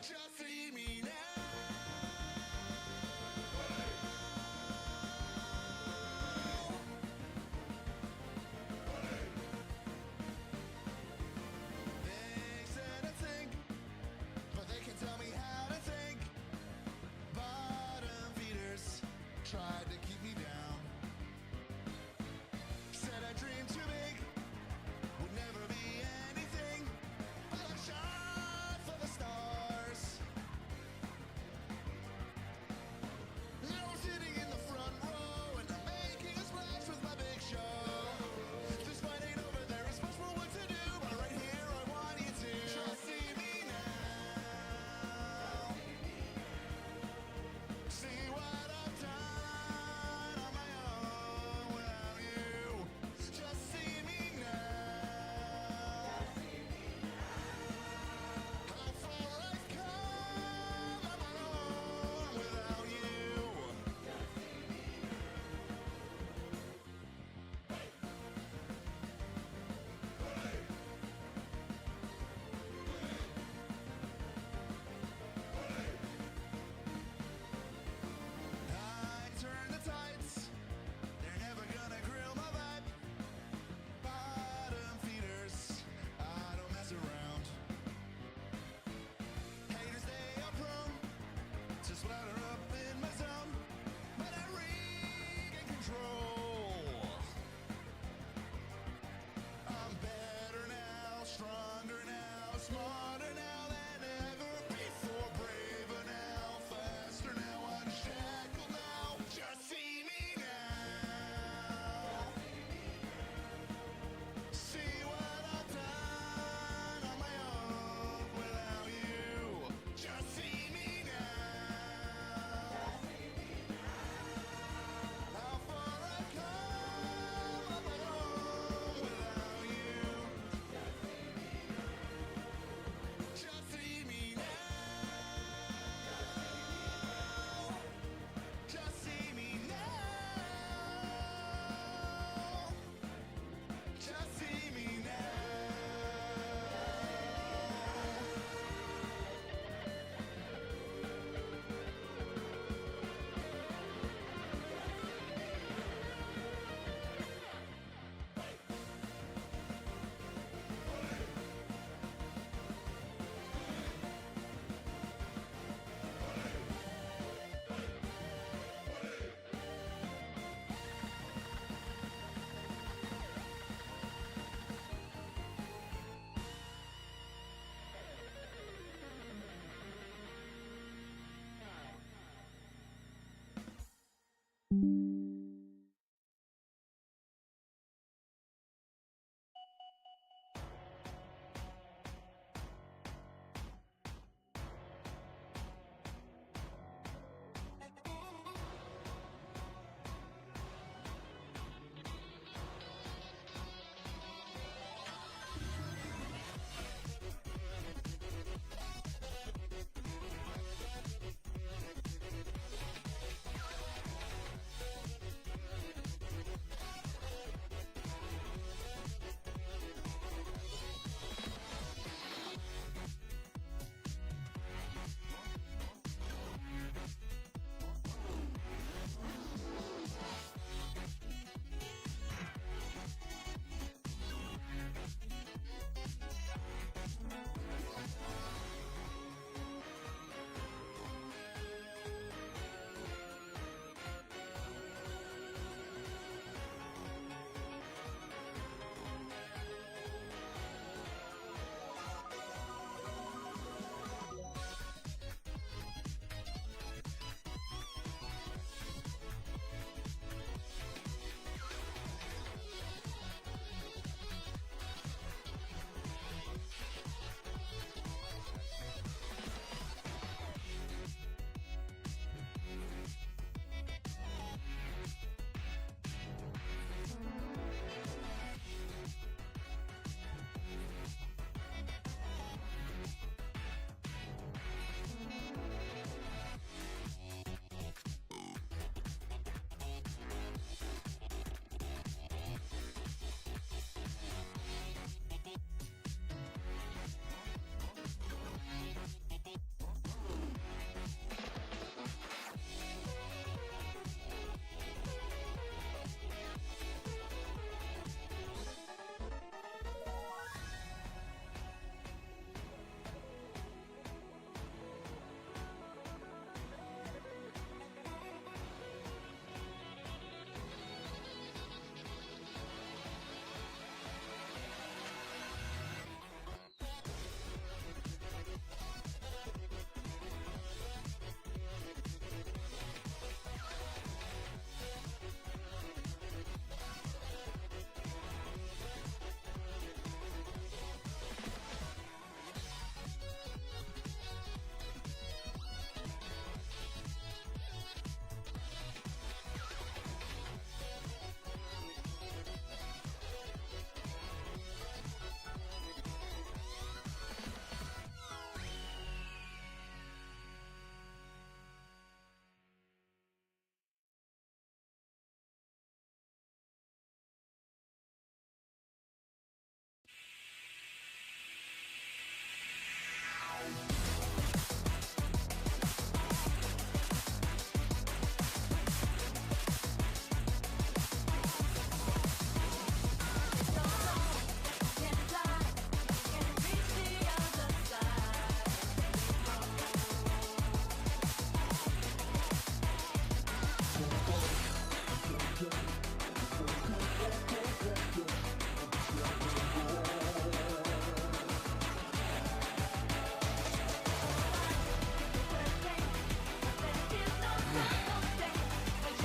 Just leave me now. They said I think, but they can tell me how to think. Bottom feeders tried to keep me down. Said I dreamed too big, would never be anything. But I shot for the stars.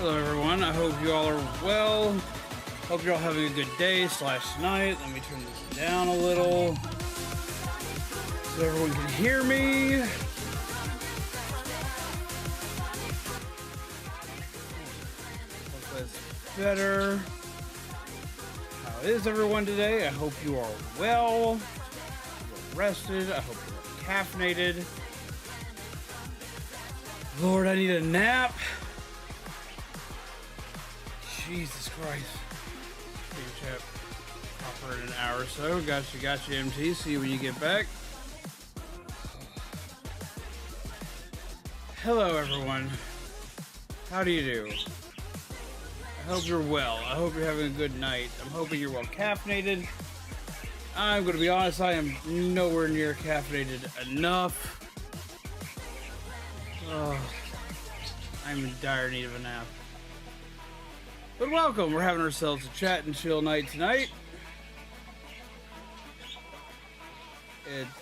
Hello everyone, I hope you all are well. Hope you're all having a good day / night. Let me turn this down a little so everyone can hear me. Hope that's better. How is everyone today? I hope you are well, rested. I hope you're caffeinated. Lord, I need a nap. Jesus Christ. Hey, chap. Proper in an hour or so. Gotcha, MT. See you when you get back. Hello, everyone. How do you do? I hope you're well. I hope you're having a good night. I'm hoping you're well caffeinated. I'm going to be honest, I am nowhere near caffeinated enough. Oh, I'm in dire need of a nap. But welcome, we're having ourselves a chat and chill night tonight.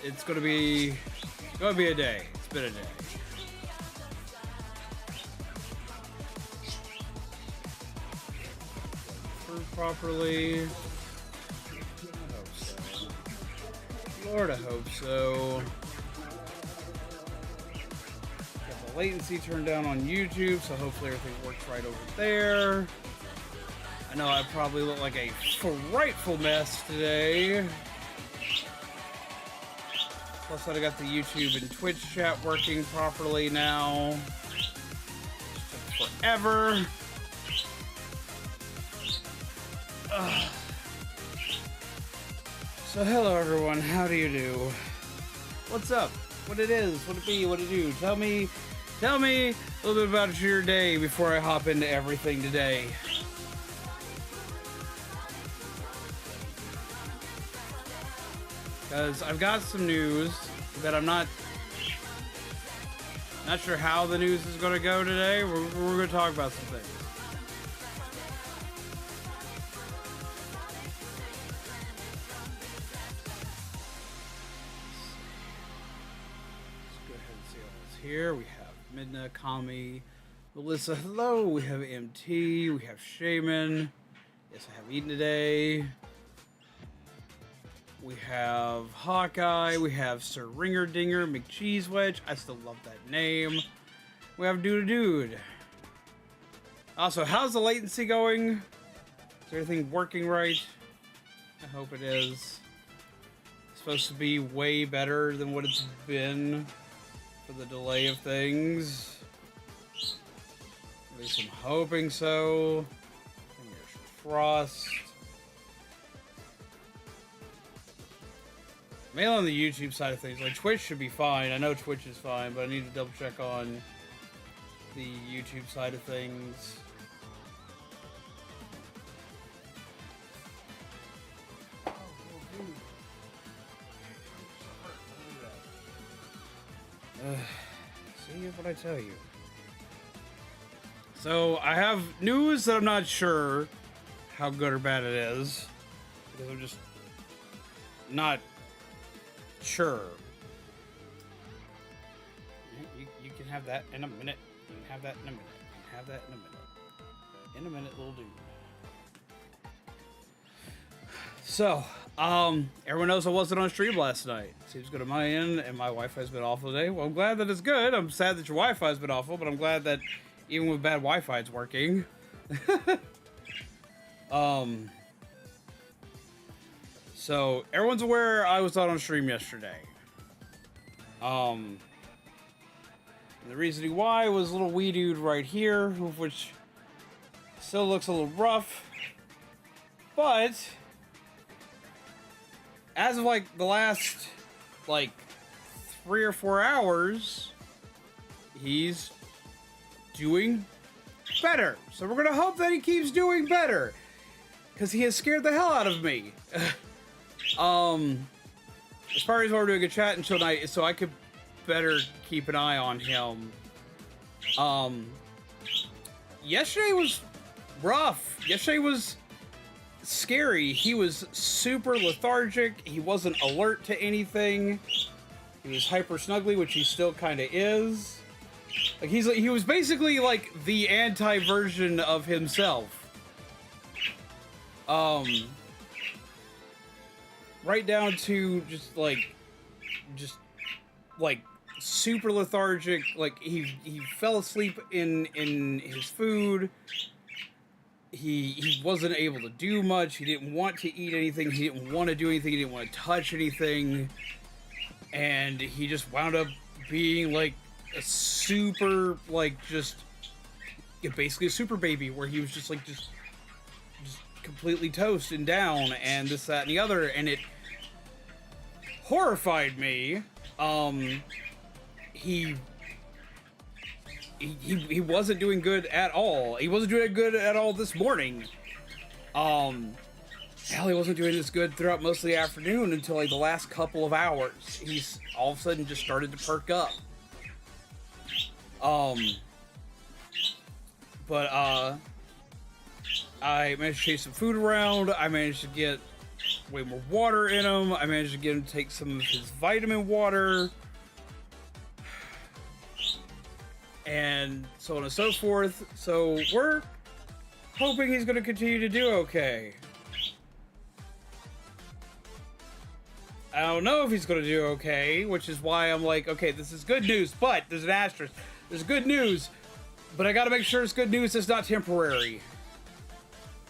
It's gonna be a day. It's been a day. Properly. I hope so. Lord, I hope so. Got the latency turned down on YouTube, so hopefully everything works right over there. I know I probably look like a frightful mess today. Plus, I got the YouTube and Twitch chat working properly now. Took forever. Ugh. So, hello everyone. How do you do? What's up? What it is? What it be? What it do? Tell me a little bit about your day before I hop into everything today. Because I've got some news that I'm not sure how the news is going to go today. We're going to talk about some things. Let's go ahead and see all this here. We have Midna, Kami, Melissa, hello. We have MT. We have Shaman. Yes, I have eaten today. We have Hawkeye, we have Sir Ringer Dinger, McCheese Wedge, I still love that name. We have Dude. Also, how's the latency going? Is everything working right? I hope it is. It's supposed to be way better than what it's been for the delay of things. At least I'm hoping so. Fingers crossed. Mainly on the YouTube side of things. Like, Twitch should be fine. I know Twitch is fine, but I need to double check on the YouTube side of things. See what I tell you. So, I have news that I'm not sure how good or bad it is. Because I'm just not sure. You can have that in a minute. You can have that in a minute. You can have that in a minute. In a minute, little dude. So, everyone knows I wasn't on stream last night. Seems good on my end, and my Wi-Fi's been awful today. Well, I'm glad that it's good. I'm sad that your Wi-Fi's been awful, but I'm glad that even with bad Wi-Fi, it's working. So, everyone's aware I was out on stream yesterday. And the reasoning why was a little wee dude right here, which still looks a little rough. But, as of, like, the last, like, 3 or 4 hours, he's doing better. So we're gonna hope that he keeps doing better. Because he has scared the hell out of me. As far as we're doing a chat until night, so I could better keep an eye on him. Yesterday was rough. Yesterday was scary. He was super lethargic. He wasn't alert to anything. He was hyper snuggly, which he still kind of is. Like he was basically like the anti-version of himself. Right down to just like super lethargic. Like he fell asleep in his food. He wasn't able to do much. He didn't want to eat anything. He didn't want to do anything. He didn't want to touch anything. And he just wound up being like a super, like, just basically a super baby, where he was just completely toast and down and this, that, and the other, and it horrified me. He wasn't doing good at all. He wasn't doing good at all this morning. Hell, he wasn't doing this good throughout most of the afternoon until like the last couple of hours. He's all of a sudden just started to perk up. But I managed to chase some food around. I managed to get way more water in him. I managed to get him to take some of his vitamin water. And so on and so forth. So we're hoping he's going to continue to do okay. I don't know if he's going to do okay, which is why I'm like, okay, this is good news, but there's an asterisk. There's good news, but I got to make sure it's good news that's not temporary.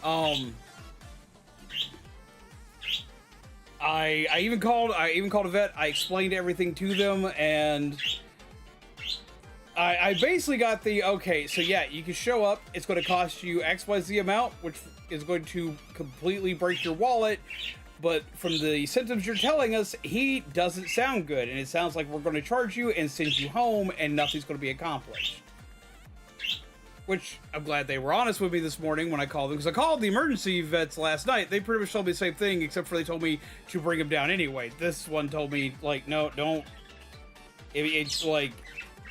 I even called a vet. I explained everything to them, and I basically got the, okay, so yeah, you can show up. It's going to cost you XYZ amount, which is going to completely break your wallet. But from the symptoms you're telling us, he doesn't sound good. And it sounds like we're going to charge you and send you home, and nothing's going to be accomplished. Which, I'm glad they were honest with me this morning when I called them. Because I called the emergency vets last night. They pretty much told me the same thing, except for they told me to bring him down anyway. This one told me, like, no, don't. It's like,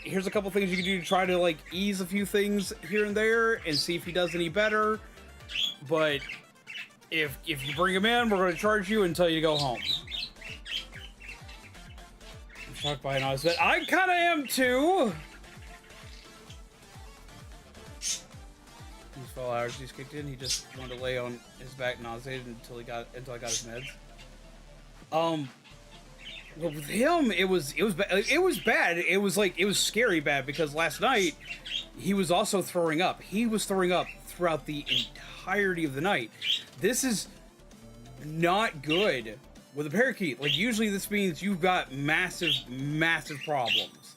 here's a couple things you can do to try to, like, ease a few things here and there and see if he does any better. But if you bring him in, we're going to charge you until you go home. I'm shocked by an honest vet. I kind of am too. These 12 hours he's kicked in. He just wanted to lay on his back nauseated until I got his meds. But with him, it was bad. It was bad. It was scary bad, because last night he was also throwing up. He was throwing up throughout the entirety of the night. This is not good with a parakeet. Like, usually this means you've got massive problems.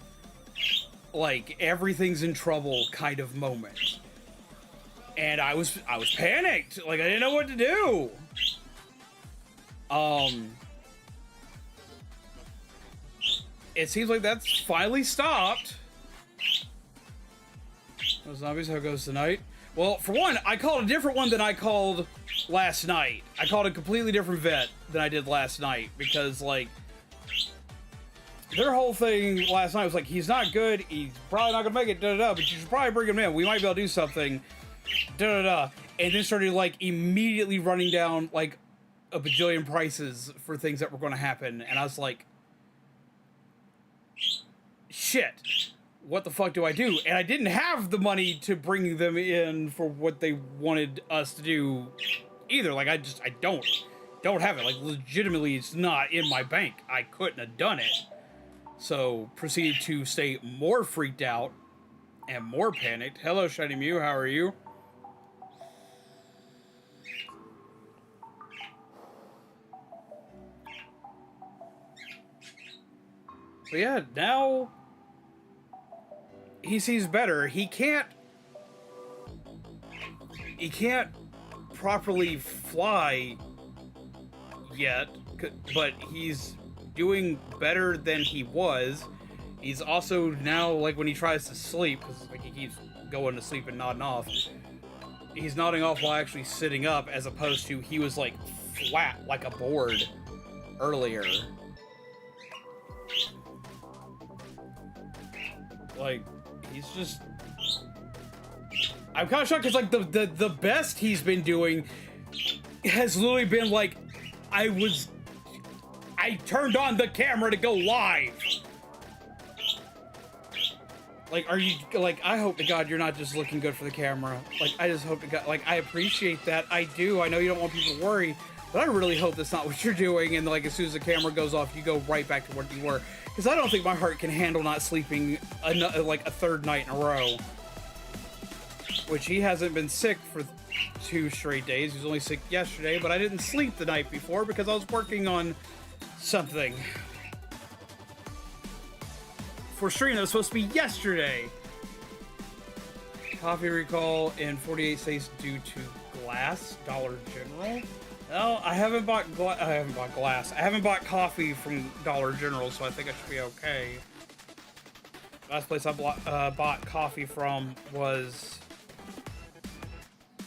Like, everything's in trouble kind of moment. And I was panicked. Like, I didn't know what to do. It seems like that's finally stopped. Those zombies, how it goes tonight? Well, for one, I called a different one than I called last night. I called a completely different vet than I did last night, because, like, their whole thing last night was like, he's not good, he's probably not gonna make it, but you should probably bring him in. We might be able to do something, and then started, like, immediately running down, like, a bajillion prices for things that were going to happen, and I was like, shit. What the fuck do I do? And I didn't have the money to bring them in for what they wanted us to do either. Like, I don't have it. Like, legitimately, it's not in my bank. I couldn't have done it. So, proceeded to stay more freaked out and more panicked. Hello, Shiny Mew. How are you? But yeah, now he sees better. He can't properly fly yet, but he's doing better than he was. He's also now, like, when he tries to sleep, because, like, he keeps going to sleep and nodding off, he's nodding off while actually sitting up, as opposed to he was, like, flat like a board earlier. Like, he's just, I'm kind of shocked, because, like, the best he's been doing has literally been, like, I turned on the camera to go live. Like, are you, like, I hope to God you're not just looking good for the camera. Like, I just hope to God, like, I appreciate that. I do. I know you don't want people to worry, but I really hope that's not what you're doing. And, like, as soon as the camera goes off, you go right back to what you were. Because I don't think my heart can handle not sleeping, like, a third night in a row. Which he hasn't been sick for 2 straight days. He was only sick yesterday, but I didn't sleep the night before because I was working on something. For stream that was supposed to be yesterday. Coffee recall in 48 states due to glass. Dollar General. No, I haven't bought glass. I haven't bought coffee from Dollar General, so I think I should be okay. Last place I bought coffee from was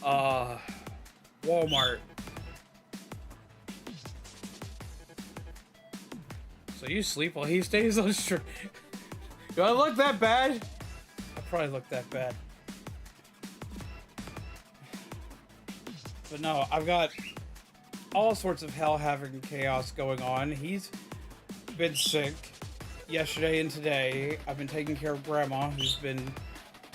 Walmart. So you sleep while he stays on stream. Do I look that bad? I probably look that bad. But no, I've got all sorts of hell, havoc, and chaos going on. He's been sick yesterday and today. I've been taking care of Grandma, who's been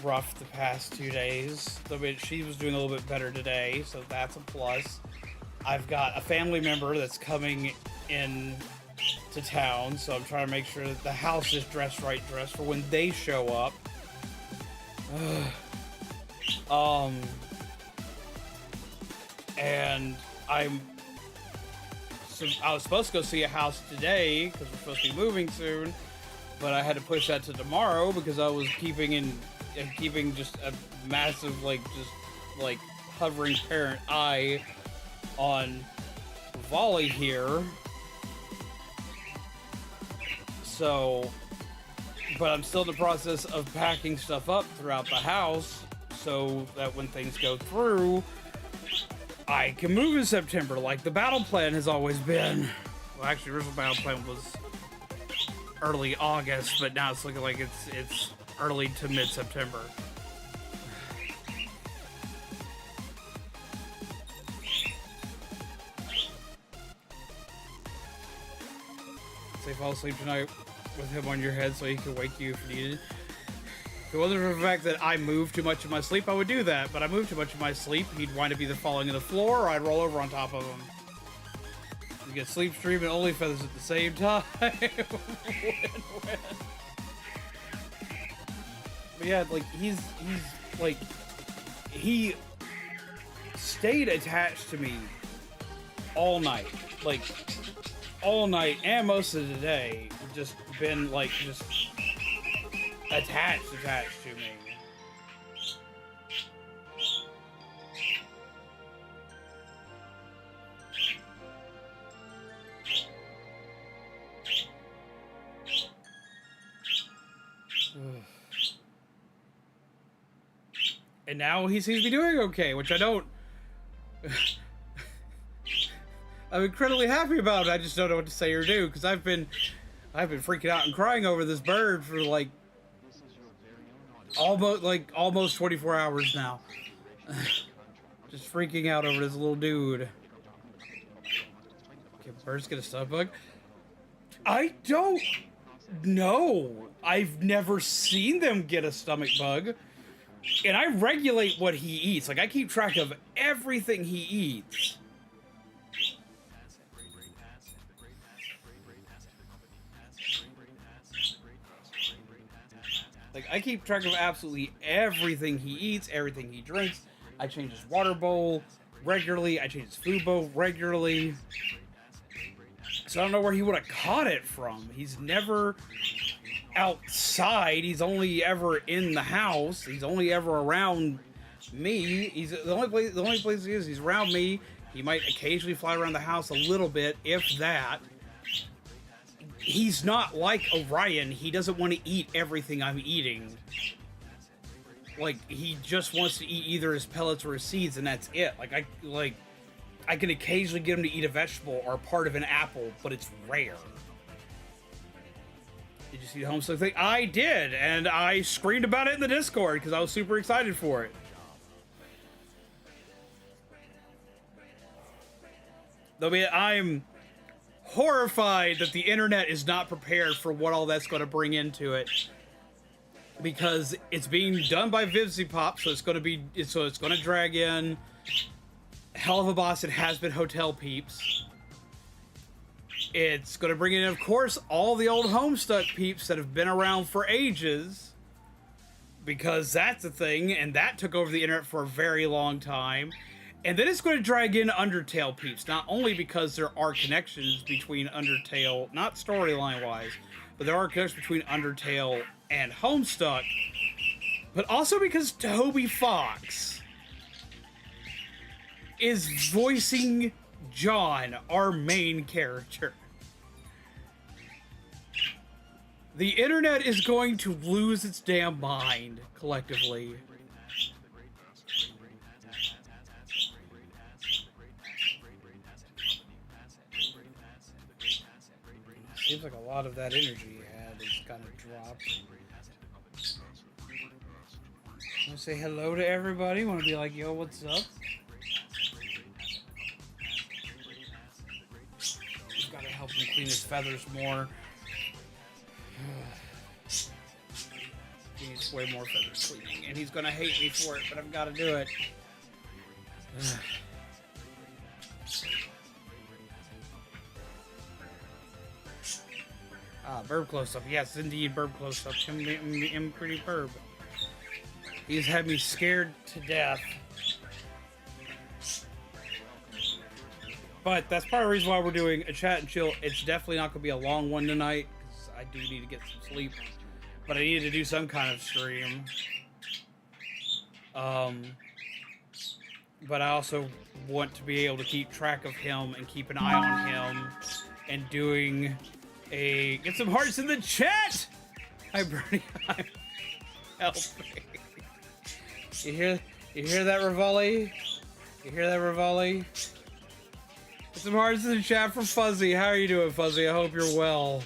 rough the past 2 days. Though she was doing a little bit better today, so that's a plus. I've got a family member that's coming in to town, so I'm trying to make sure that the house is dressed for when they show up. And I was supposed to go see a house today because we're supposed to be moving soon, but I had to push that to tomorrow because I was keeping just a massive just hovering parent eye on Volley here. So, but I'm still in the process of packing stuff up throughout the house so that when things go through, I can move in September like the battle plan has always been. Well, actually, the original battle plan was early August, but now it's looking like it's early to mid-September. Say fall asleep tonight with him on your head so he can wake you if needed. If it wasn't for the fact that I move too much in my sleep, I would do that. But I move too much in my sleep, he'd wind up either falling to the floor or I'd roll over on top of him. You get sleep stream and only feathers at the same time. Win-win. But yeah, like he stayed attached to me all night. Like all night and most of the day. Just been like just attached to me. And now he seems to be doing okay, which I don't... I'm incredibly happy about it. I just don't know what to say or do, because I've been freaking out and crying over this bird for like almost 24 hours now. Just freaking out over this little dude. Can birds get a stomach bug? I don't know. I've never seen them get a stomach bug. And I regulate what he eats. Like, I keep track of everything he eats. Like, I keep track of absolutely everything he eats, everything he drinks. I change his water bowl regularly. I change his food bowl regularly. So I don't know where he would have caught it from. He's never outside. He's only ever in the house. He's only ever around me. He's the only place he is. He's around me. He might occasionally fly around the house a little bit, if that. He's not like Orion. He doesn't want to eat everything I'm eating. Like, he just wants to eat either his pellets or his seeds, and that's it. I can occasionally get him to eat a vegetable or part of an apple, but it's rare. Did you see the Homestuck thing? I did, and I screamed about it in the Discord because I was super excited for it. Though I'm horrified that the internet is not prepared for what all that's going to bring into it. because it's being done by VivziePop, so it's going to drag in hell of a boss. It has been Hotel Peeps. It's going to bring in, of course, all the old Homestuck peeps that have been around for ages, because that's a thing, and that took over the internet for a very long time. And then it's going to drag in Undertale peeps, not only because there are connections between Undertale, not storyline-wise, but there are connections between Undertale and Homestuck, but also because Toby Fox is voicing John, our main character. The internet is going to lose its damn mind, collectively. Seems like a lot of that energy he had is kind of dropped. Want to say hello to everybody? Want to be like, yo, what's up? Just gotta help him clean his feathers more. He needs way more feathers cleaning, and he's gonna hate me for it, but I've gotta do it. Burb close-up. Yes, indeed, burb close-up. Him pretty burb. He's had me scared to death. But that's part of the reason why we're doing a chat and chill. It's definitely not going to be a long one tonight, because I do need to get some sleep. But I needed to do some kind of stream. But I also want to be able to keep track of him and keep an eye on him. And doing a... Get some hearts in the chat! Hi, Bernie. Help me. You hear that, Rivali? You hear that, Rivali? Get some hearts in the chat for Fuzzy. How are you doing, Fuzzy? I hope you're well.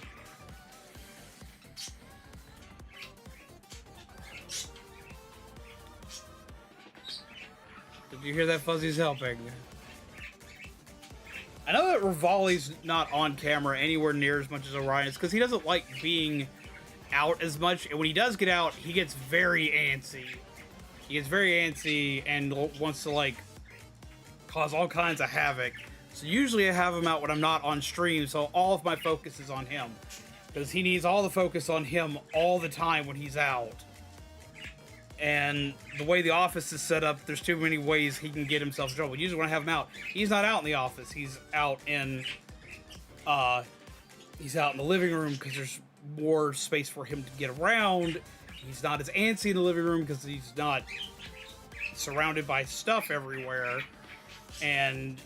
Did you hear that? Fuzzy's helping. I know that Rivali's not on camera anywhere near as much as Orion is because he doesn't like being out as much. And when he does get out, he gets very antsy. He gets very antsy and wants to, like, cause all kinds of havoc. So usually I have him out when I'm not on stream, so all of my focus is on him. Because he needs all the focus on him all the time when he's out. And the way the office is set up, there's too many ways he can get himself in trouble. Usually when I have him out, he's not out in the office. He's out in the living room because there's more space for him to get around. He's not as antsy in the living room because he's not surrounded by stuff everywhere. And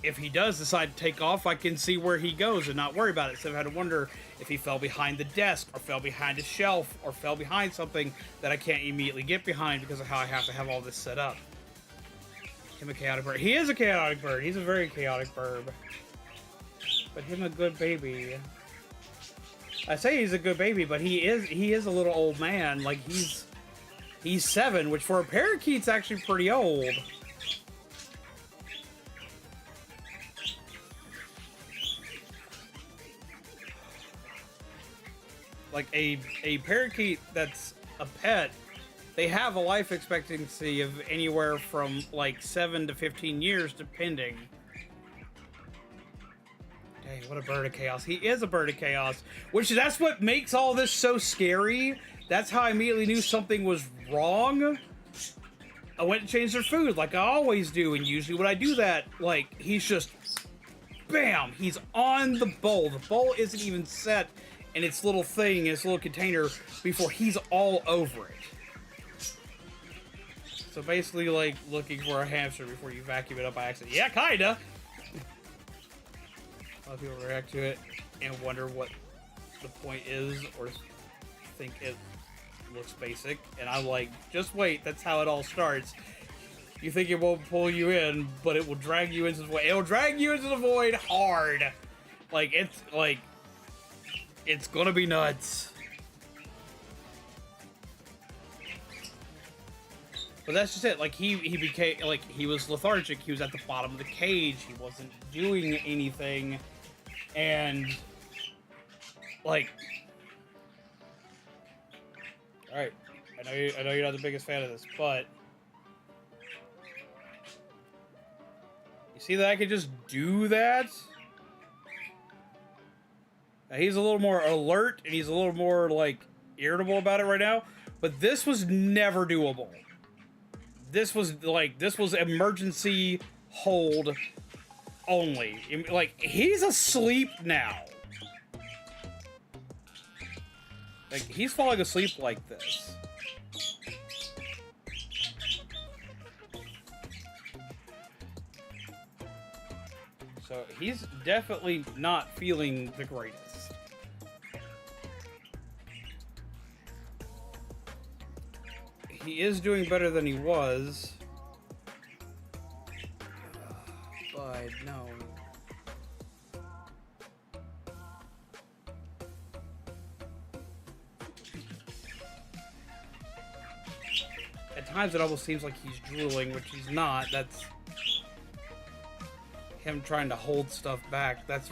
if he does decide to take off, I can see where he goes and not worry about it. So I had to wonder if he fell behind the desk or fell behind a shelf or fell behind something that I can't immediately get behind because of how I have to have all this set up. Him a chaotic bird. He is a chaotic bird. He's a very chaotic bird. But him a good baby. I say he's a good baby, but he is a little old man. Like he's 7, which for a parakeet's actually pretty old. Like a parakeet that's a pet, they have a life expectancy of anywhere from like 7 to 15 years, depending. Dang, what a bird of chaos. He is a bird of chaos, which that's what makes all this so scary. That's how I immediately knew something was wrong. I went and changed their food like I always do, and usually when I do that, like, he's just, bam, he's on the bowl. The bowl isn't even set in its little thing, its little container, before he's all over it. So basically, like, looking for a hamster before you vacuum it up by accident. Yeah, kinda! A lot of people react to it and wonder what the point is, or think it looks basic. And I'm like, just wait, that's how it all starts. You think it won't pull you in, but it will drag you into the void. It'll drag you into the void hard! Like, it's gonna be nuts. But that's just it. Like, he became, like, he was lethargic. He was at the bottom of the cage. He wasn't doing anything. And, like, Alright. I know you're not the biggest fan of this, but you see that I can just do that? Now, he's a little more alert and he's a little more like irritable about it right now, but this was never doable. This was emergency hold only. Like, he's asleep now. Like, he's falling asleep like this. So he's definitely not feeling the greatest. He is doing better than he was. But no. At times it almost seems like he's drooling, which he's not. That's him trying to hold stuff back. So that's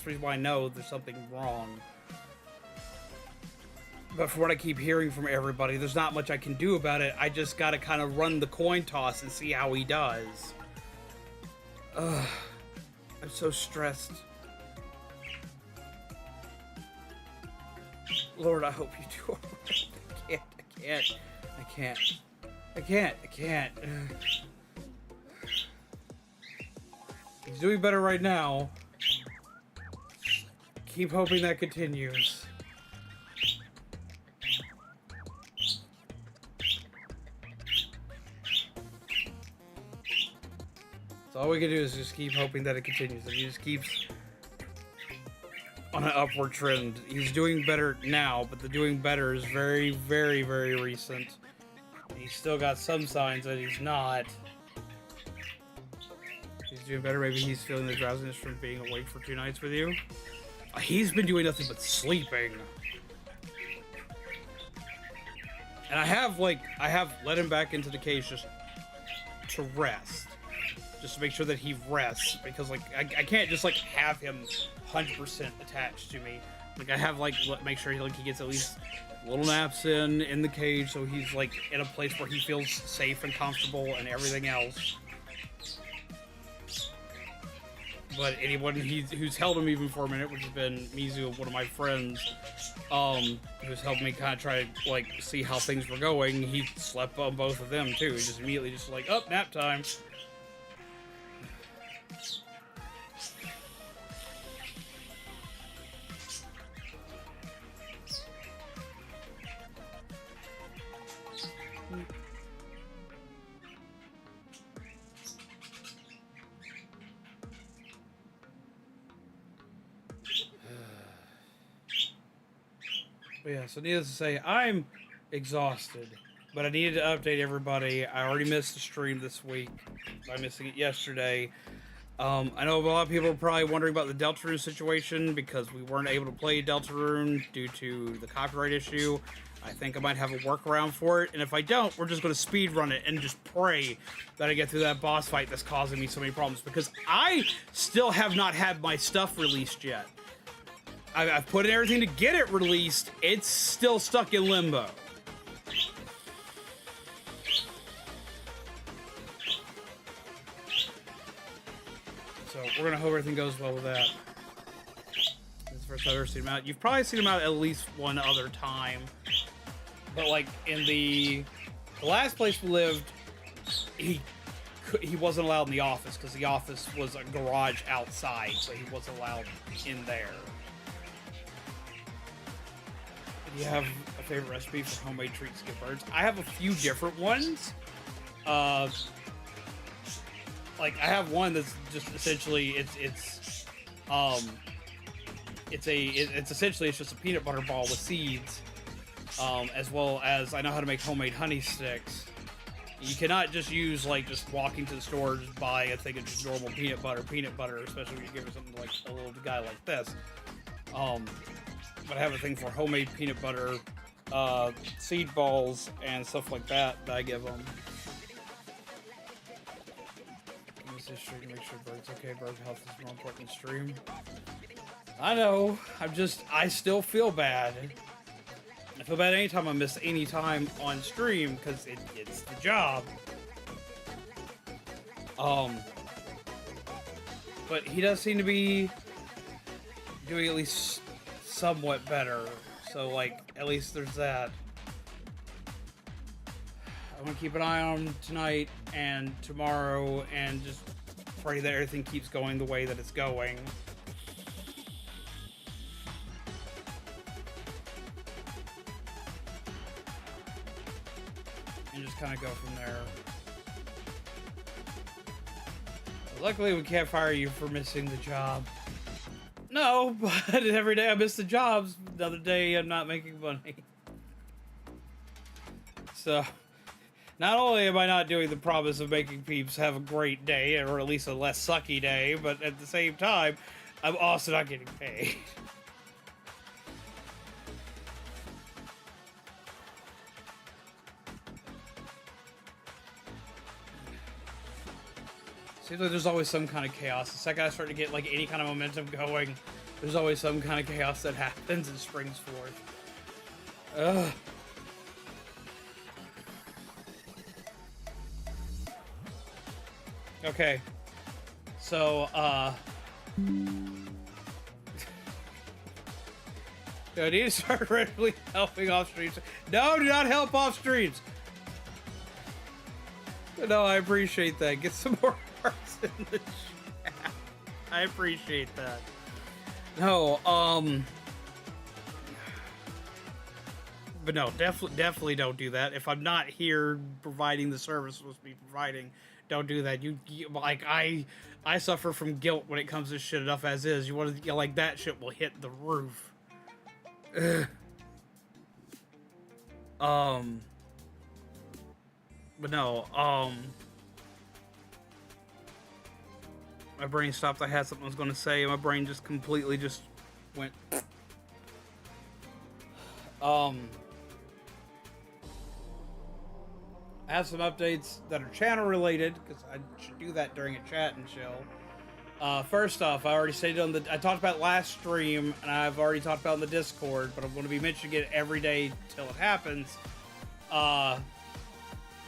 the reason why I know there's something wrong. But from what I keep hearing from everybody, there's not much I can do about it. I just gotta kind of run the coin toss and see how he does. Ugh. I'm so stressed. Lord, I hope you do alright. I can't. He's doing better right now. Keep hoping that continues. So all we can do is just keep hoping that it continues. That he just keeps on an upward trend. He's doing better now, but the doing better is very, very, very recent. He's still got some signs that he's not. He's doing better. Maybe he's feeling the drowsiness from being awake for 2 nights with you. He's been doing nothing but sleeping. And I have let him back into the cage just to rest. Just to make sure that he rests. Because, like, I can't just, like, have him 100% attached to me. Like, I have, like, make sure he gets at least little naps in the cage, so he's, like, in a place where he feels safe and comfortable and everything else. But anyone who's held him even for a minute, which has been Mizu, one of my friends, who's helped me kind of try to, like, see how things were going, he slept on both of them, too. He just immediately just like, oh, nap time. But yeah, so needless to say, I'm exhausted, but I needed to update everybody. I already missed the stream this week by missing it yesterday. I know a lot of people are probably wondering about the Deltarune situation because we weren't able to play Deltarune due to the copyright issue. I think I might have a workaround for it, and if I don't, we're just going to speedrun it and just pray that I get through that boss fight that's causing me so many problems, because I still have not had my stuff released yet. I've put in everything to get it released. It's still stuck in limbo. So we're gonna hope everything goes well with that. This is the first I've ever seen him out. You've probably seen him out at least one other time. But like in the last place we lived, he wasn't allowed in the office because the office was a garage outside, so he wasn't allowed in there. Do you have a favorite recipe for homemade treats to give birds? I have a few different ones. Like I have one that's just essentially it's essentially just a peanut butter ball with seeds, as well as I know how to make homemade honey sticks. You cannot just use just walking to the store and just buy a thing of just normal peanut butter, especially when you give it something like a little guy like this. But I have a thing for homemade peanut butter, seed balls, and stuff like that I give them. Use this stream to make sure birds okay. Bird health is more important than stream. I know. I still feel bad. I feel bad anytime I miss any time on stream because it's the job. But he does seem to be doing at least somewhat better. So, like, at least there's that. I'm gonna keep an eye on him tonight and tomorrow and just pray that everything keeps going the way that it's going. And just kind of go from there. Luckily, we can't fire you for missing the job. No, but every day I miss the jobs, another day I'm not making money. So, not only am I not doing the promise of making peeps have a great day, or at least a less sucky day, but at the same time, I'm also not getting paid. Seems like there's always some kind of chaos. The second I start to get like any kind of momentum going, there's always some kind of chaos that happens and springs forth. Ugh. Okay. So, do I need to start randomly helping off streams? No, do not help off streams! No, I appreciate that. Get some more hearts in the chat. I appreciate that. No, but no, definitely don't do that. If I'm not here providing the service I'm supposed to be providing, don't do that. You like, I suffer from guilt when it comes to shit enough as is. You want to, like, that shit will hit the roof. Ugh. But no, my brain stopped. I had something I was going to say, and my brain just completely just went. I have some updates that are channel related, because I should do that during a chat and chill. First off, I already stated I talked about last stream, and I've already talked about in the Discord, but I'm going to be mentioning it every day till it happens.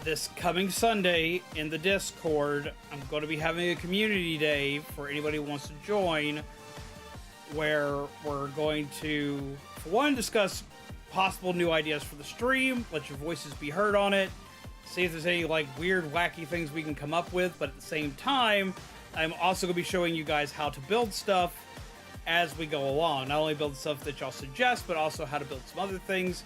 This coming Sunday in the Discord, I'm going to be having a community day for anybody who wants to join, where we're going to, for one, discuss possible new ideas for the stream, let your voices be heard on it, see if there's any like weird, wacky things we can come up with, but at the same time, I'm also going to be showing you guys how to build stuff as we go along. Not only build stuff that y'all suggest, but also how to build some other things.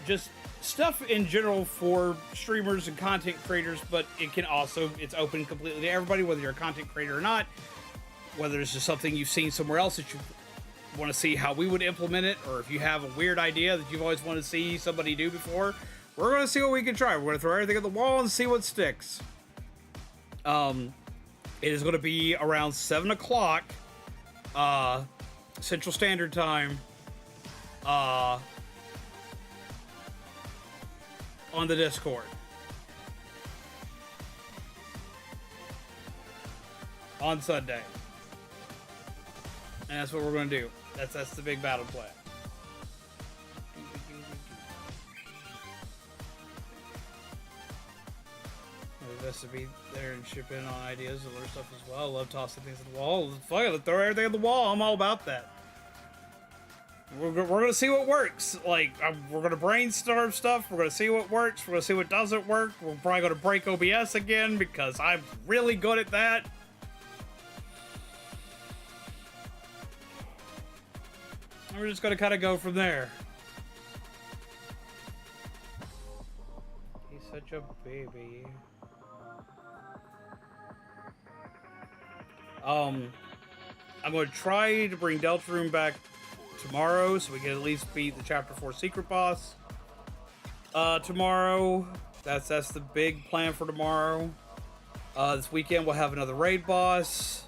Just stuff in general for streamers and content creators, but it's open completely to everybody, whether you're a content creator or not, whether it's just something you've seen somewhere else that you want to see how we would implement it, or if you have a weird idea that you've always wanted to see somebody do before, we're going to see what we can try. We're going to throw everything at the wall and see what sticks. It is going to be around 7 o'clock Central Standard Time on the Discord. On Sunday. And that's what we're going to do. That's the big battle plan. Best to be there and chip in on ideas and other stuff as well. I love tossing things at the wall. Fuck it, let's throw everything at the wall. I'm all about that. We're gonna see what works. Like, we're gonna brainstorm stuff. We're gonna see what works. We're gonna see what doesn't work. We're probably gonna break OBS again because I'm really good at that. And we're just gonna kind of go from there. He's such a baby. I'm going to try to bring Deltarune back tomorrow so we can at least beat the Chapter 4 secret boss tomorrow. That's the big plan for tomorrow. This weekend we'll have another raid boss,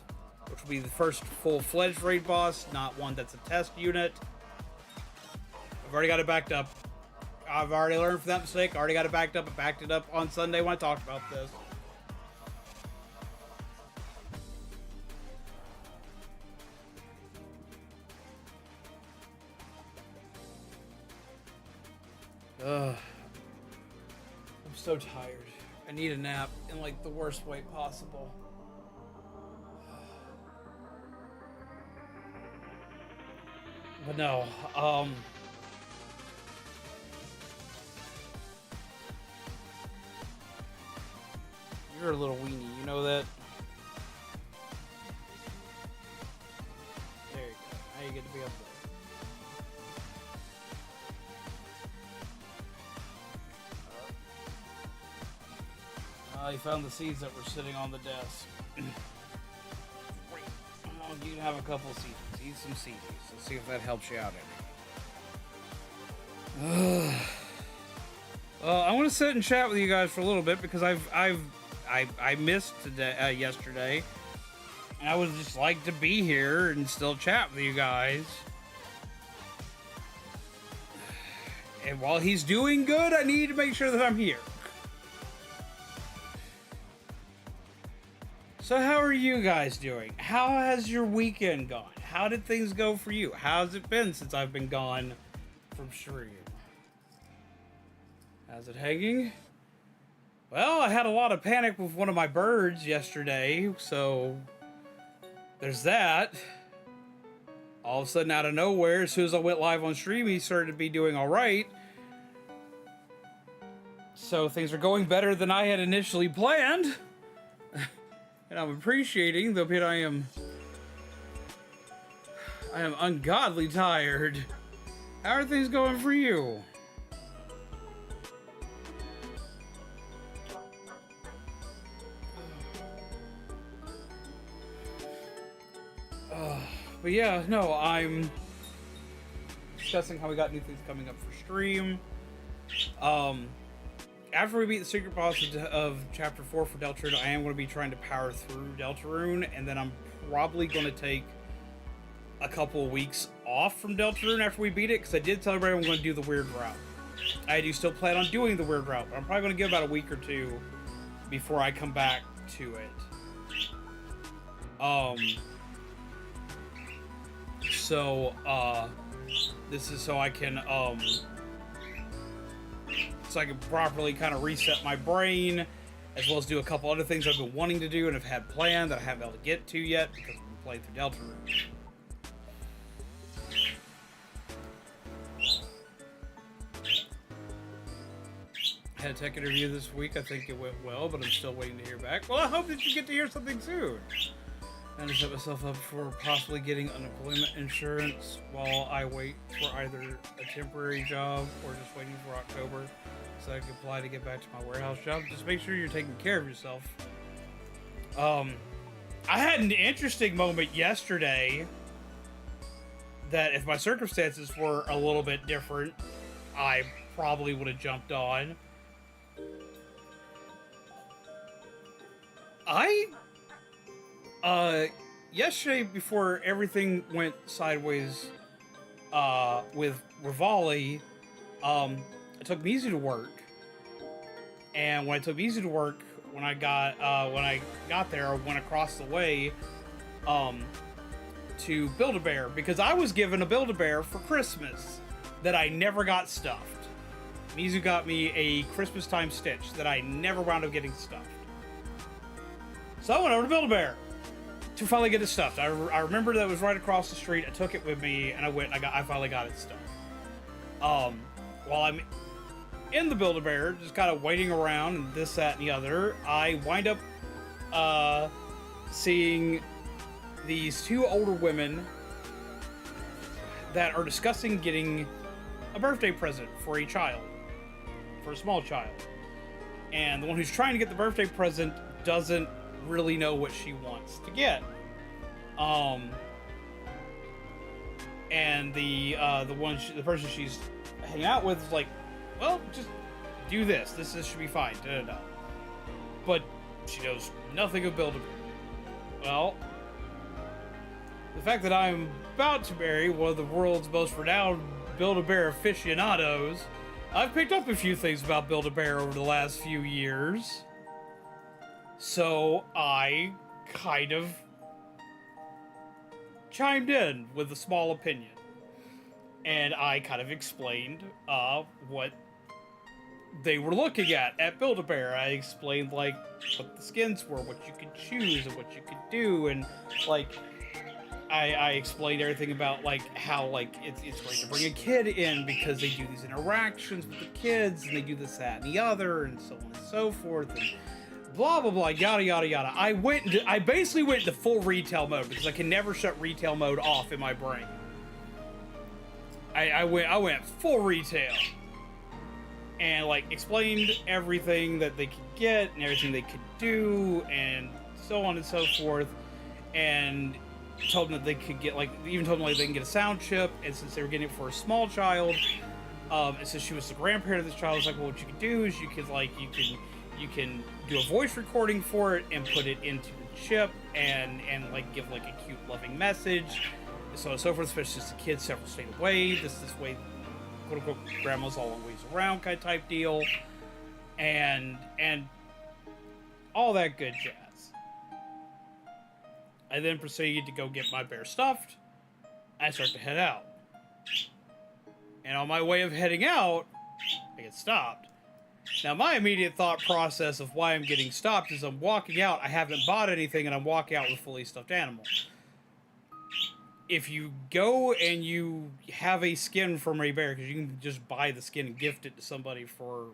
which will be the first full-fledged raid boss, not one that's a test unit. I've already got it backed up. I've already learned from that mistake. I already got it backed up. I backed it up on Sunday when I talked about this. Ugh. I'm so tired. I need a nap in like the worst way possible. But no, you're a little weenie, you know that? There you go. Now you get to be up there. You found the seeds that were sitting on the desk. Great. Oh, you can have a couple seeds. Eat some seeds. Let's see if that helps you out any. I want to sit and chat with you guys for a little bit because I missed today, yesterday, and I would just like to be here and still chat with you guys. And while he's doing good, I need to make sure that I'm here. So how are you guys doing? How has your weekend gone? How did things go for you? How's it been since I've been gone from stream? How's it hanging? Well, I had a lot of panic with one of my birds yesterday, so there's that. All of a sudden, out of nowhere, as soon as I went live on stream, he started to be doing all right. So things are going better than I had initially planned. And I'm appreciating, though I am ungodly tired. How are things going for you? But yeah, no, I'm discussing how we got new things coming up for stream. After we beat the secret boss of Chapter 4 for Deltarune, I am going to be trying to power through Deltarune, and then I'm probably going to take a couple of weeks off from Deltarune after we beat it, because I did tell everybody I'm going to do the weird route. I do still plan on doing the weird route, but I'm probably going to give about a week or two before I come back to it. This is so I can, properly kind of reset my brain, as well as do a couple other things I've been wanting to do and have had planned that I haven't been able to get to yet because I've been playing through Deltarune. I had a tech interview this week. I think it went well, but I'm still waiting to hear back. Well, I hope that you get to hear something soon. And to set myself up for possibly getting unemployment insurance while I wait for either a temporary job or just waiting for October so I can apply to get back to my warehouse job. Just make sure you're taking care of yourself. I had an interesting moment yesterday that if my circumstances were a little bit different, I probably would have jumped on. Yesterday, before everything went sideways, with Rivali, I took Mizu to work. And when I took Mizu to work, when I got there, I went across the way, to Build-A-Bear, because I was given a Build-A-Bear for Christmas that I never got stuffed. Mizu got me a Christmas time Stitch that I never wound up getting stuffed. So I went over to Build-A-Bear to finally get it stuffed. I remember that it was right across the street. I took it with me, and I finally got it stuffed. While I'm in the Build-A-Bear, just kind of waiting around and this, that, and the other, I wind up seeing these two older women that are discussing getting a birthday present for a child, for a small child. And the one who's trying to get the birthday present doesn't really know what she wants to get. And the person she's hanging out with is like, well, just do this. This should be fine. Da, da, da. But she knows nothing of Build-A-Bear. Well, the fact that I'm about to marry one of the world's most renowned Build-A-Bear aficionados, I've picked up a few things about Build-A-Bear over the last few years. So I kind of chimed in with a small opinion. And I kind of explained what they were looking at Build-A-Bear. I explained like what the skins were, what you could choose, and what you could do, and like I explained everything about like how like it's great to bring a kid in because they do these interactions with the kids and they do this, that, and the other, and so on and so forth, and blah blah blah, yada yada yada. I basically went into full retail mode because I can never shut retail mode off in my brain. I went full retail and like explained everything that they could get and everything they could do and so on and so forth, and told them that they could get like, even told them like they can get a sound chip, and since they were getting it for a small child, and since she was the grandparent of this child, I was like, well, what you can do is you can do a voice recording for it and put it into the chip and like give like a cute loving message, so on and so forth, especially since the kid's several states away, this way, quote unquote, grandma's all long ways around kind of type deal, and all that good jazz. I then proceeded to go get my bear stuffed. I start to head out. And on my way of heading out, I get stopped. Now, my immediate thought process of why I'm getting stopped is I'm walking out, I haven't bought anything, and I'm walking out with a fully stuffed animal. If you go and you have a skin from a bear, because you can just buy the skin and gift it to somebody for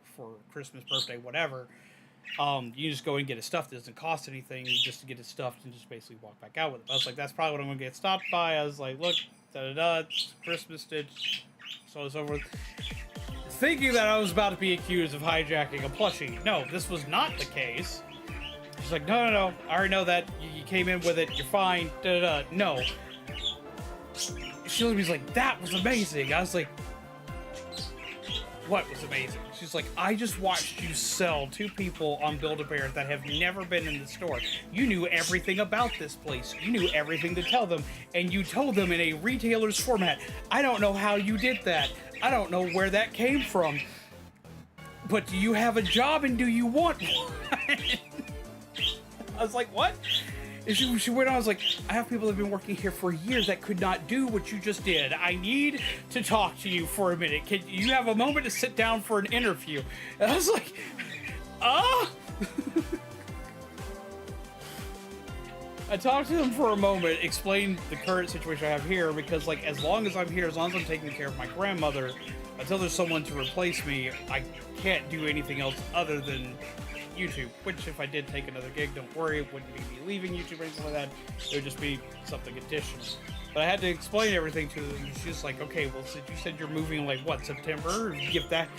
Christmas, birthday, whatever, you can just go and get it stuffed. It doesn't cost anything just to get it stuffed and just basically walk back out with it. I was like, that's probably what I'm going to get stopped by. I was like, look, da-da-da, it's Christmas stitch, so on and so forth. Thinking that I was about to be accused of hijacking a plushie. No, this was not the case. She's like, no, I already know that. You came in with it, you're fine, da-da-da. No. She looked at me, was like, that was amazing. I was like, what was amazing? She's like, I just watched you sell 2 people on Build-A-Bear that have never been in the store. You knew everything about this place. You knew everything to tell them, and you told them in a retailer's format. I don't know how you did that. I don't know where that came from. But do you have a job and do you want one? I was like, what? And she went on, I was like, I have people that have been working here for years that could not do what you just did. I need to talk to you for a minute. Can you have a moment to sit down for an interview? And I was like, I talked to them for a moment, explained the current situation I have here, because like, as long as I'm here, as long as I'm taking care of my grandmother, until there's someone to replace me, I can't do anything else other than YouTube, which if I did take another gig, don't worry, it wouldn't be me leaving YouTube or anything like that. It would just be something additional. But I had to explain everything to them. She's like, okay, well, since you said you're moving like what, September? If that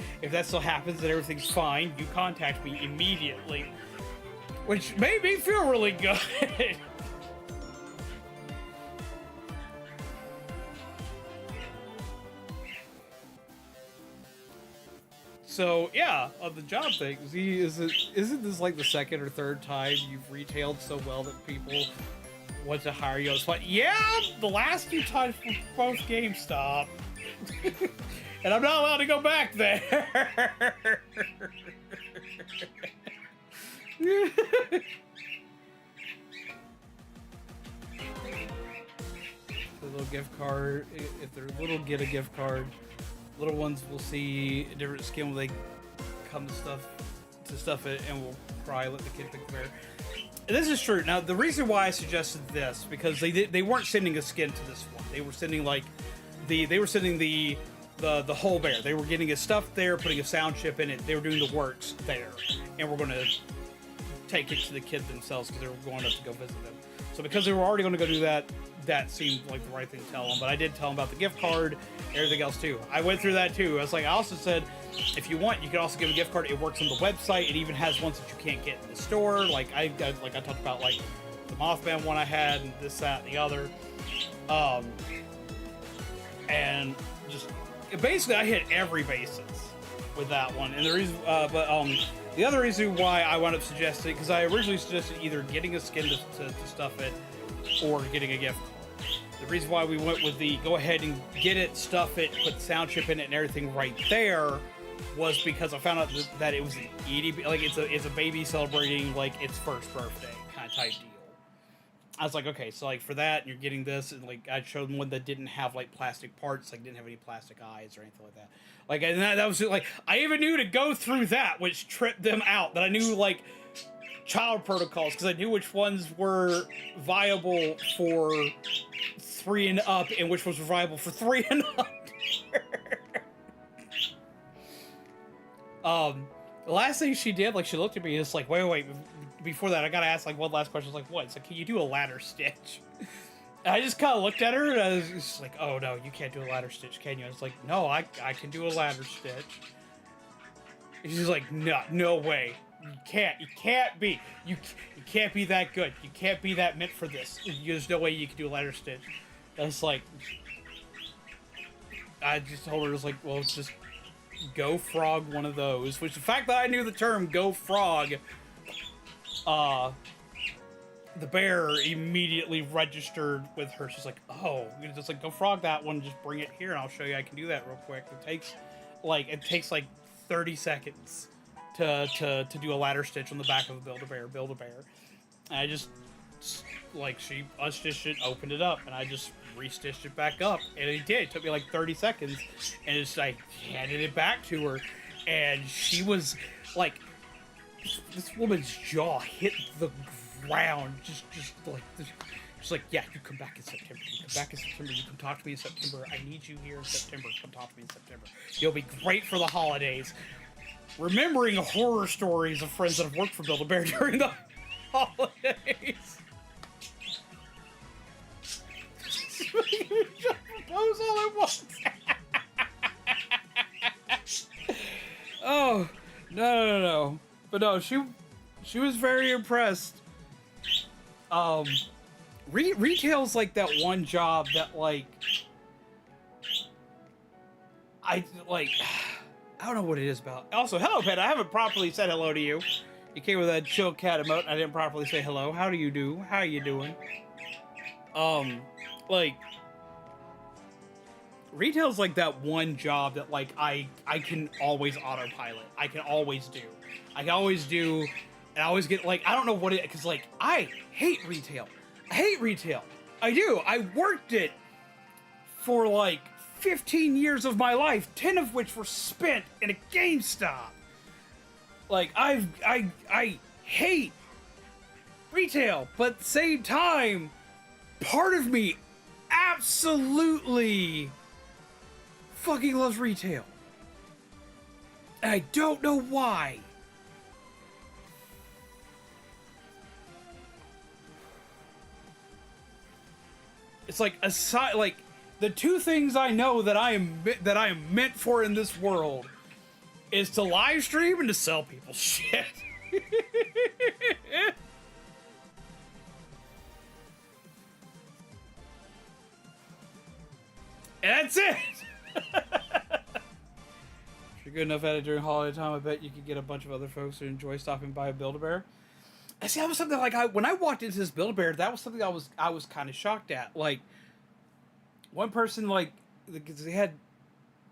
still happens and everything's fine, you contact me immediately. Which made me feel really good. So yeah, on the job thing, isn't this like the second or third time you've retailed so well that people want to hire you on the spot? Yeah, the last 2 times were both GameStop. And I'm not allowed to go back there. The little gift card, if they're little, get a gift card. Little ones will see a different skin when they come to stuff it, and will cry, let the kid pick the bear. And this is true. Now, the reason why I suggested this, because they weren't sending a skin to this one. They were sending like the whole bear. They were getting his stuff there, putting a sound chip in it. They were doing the works there, and we're going to take it to the kid themselves because they were going up to go visit them. So because they were already going to go do that, that seemed like the right thing to tell them. But I did tell them about the gift card, everything else too. I went through that too. I was like, I also said, if you want, you can also give a gift card. It works on the website. It even has ones that you can't get in the store. Like I talked about, like the Mothman one I had, and this, that, and the other. And just basically, I hit every basis with that one. And the reason, the other reason why I wound up suggesting, because I originally suggested either getting a skin to stuff it, or getting a gift. The reason why we went with the go ahead and get it, stuff it, put the sound chip in it and everything right there was because I found out that it was an ED, like it's a baby celebrating like its first birthday kind of type deal. I was like, okay, so like for that, you're getting this, and like I showed them one that didn't have like plastic parts, like didn't have any plastic eyes or anything like that. Like, and that was like, I even knew to go through that, which tripped them out. That I knew like child protocols because I knew which ones were viable for 3 and up, and which was viable for 3 and up. The last thing she did, like, she looked at me and it's like, wait. Before that, I gotta ask, like, one last question. I was like, what? It's like, can you do a ladder stitch? And I just kind of looked at her and I was just like, oh, no, you can't do a ladder stitch, can you? I was like, no, I can do a ladder stitch. And she's like, no way. You can't be that good. You can't be that meant for this. There's no way you can do a ladder stitch. I was like, I just told her, I was like, well, just go frog one of those. Which the fact that I knew the term go frog, the bear immediately registered with her. She's like, oh, just like go frog that one, just bring it here and I'll show you I can do that real quick. It takes like 30 seconds to do a ladder stitch on the back of a Build-A-Bear. And I just, like, she unstitched it, opened it up, and I just restitched it back up. And it did. It took me like 30 seconds. And it's I handed it back to her. And she was like, this woman's jaw hit the ground. Just like this. She's like, yeah, you come back in September. You come back in September. You come talk to me in September. I need you here in September. Come talk to me in September. You'll be great for the holidays. Remembering horror stories of friends that have worked for Build-A-Bear during the holidays. Propose all at once. Oh, no. But no, she was very impressed. Retail's like that one job that like I don't know what it is about. Also, hello, pet. I haven't properly said hello to you. You came with that chill cat emote, and I didn't properly say hello. How do you do? How you doing? Like, retail's like that one job that like I can always autopilot. I can always do, and I always get like I don't know what it because like I hate retail. I do. I worked it for like 15 years of my life, 10 of which were spent in a GameStop. Like, I hate retail, but at the same time, part of me absolutely fucking loves retail. And I don't know why. It's like, aside, like, the two things I know that I am meant for in this world is to live stream and to sell people shit. And that's it. If you're good enough at it during holiday time, I bet you could get a bunch of other folks to enjoy stopping by a Build-A-Bear. And see, that was something like when I walked into this Build-A-Bear, that was something I was kind of shocked at. Like, one person, like, because they had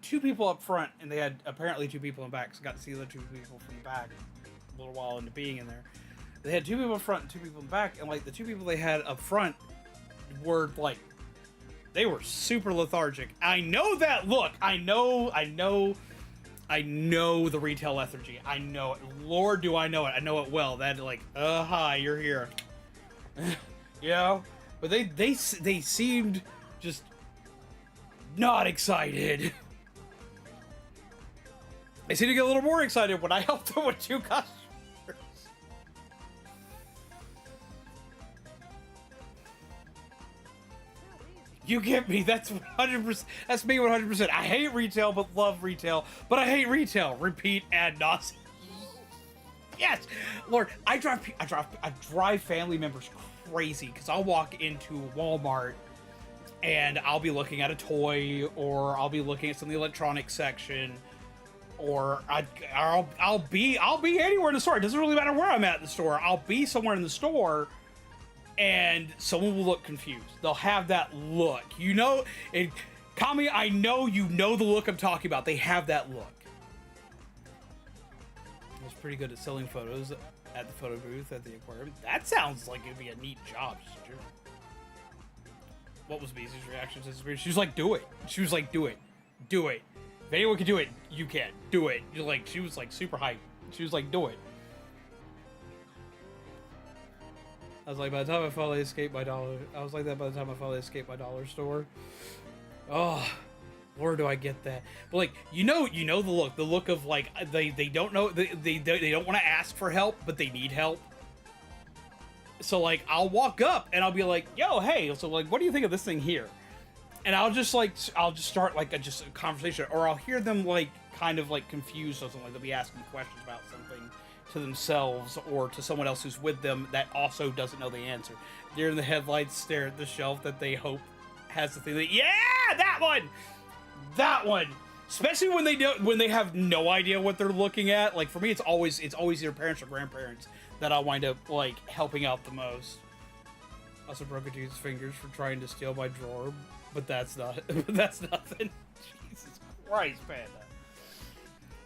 2 people up front, and they had apparently 2 people in back, so I got to see the 2 people from the back a little while into being in there. They had 2 people up front and 2 people in back, and, like, the 2 people they had up front were, like, they were super lethargic. I know that look. I know the retail lethargy. I know it. Lord, do I know it. I know it well. That, like, hi, you're here. You know? But they seemed just not excited. They seemed to get a little more excited when I helped them with 2 customers. You get me. That's 100%. That's me 100%. I hate retail, but love retail. But I hate retail. Repeat ad nauseam. Yes, Lord. I drive family members crazy because I'll walk into Walmart and I'll be looking at a toy, or I'll be looking at some of the electronics section, or I'll be anywhere in the store. It doesn't really matter where I'm at in the store. I'll be somewhere in the store, and someone will look confused. They'll have that look. You know, Kami, I know you know the look I'm talking about. They have that look. I was pretty good at selling photos. at the photo booth at the aquarium. That sounds like it'd be a neat job. What was Maisie's reaction to this experience? She was like, do it. She was like, do it. Do it. If anyone can do it, you can. Do it. You're like, she was like super hyped. She was like, do it. I was like, by the time I finally escaped my dollar, I was like that by the time I finally escaped my dollar store. Oh, where do I get that? But like, you know the look of like, they don't know, they don't want to ask for help, but they need help. So like, I'll walk up and I'll be like, yo, hey, so like, what do you think of this thing here? And I'll just start like a conversation, or I'll hear them like kind of like confused or something. Like they'll be asking questions about something to themselves or to someone else who's with them that also doesn't know the answer. They're in the headlights, stare at the shelf that they hope has the thing that, yeah, that one. Especially when they have no idea what they're looking at. Like for me, it's always their parents or grandparents that I'll wind up like helping out the most. Also broke a dude's fingers for trying to steal my drawer, but that's nothing. Jesus Christ, Panda.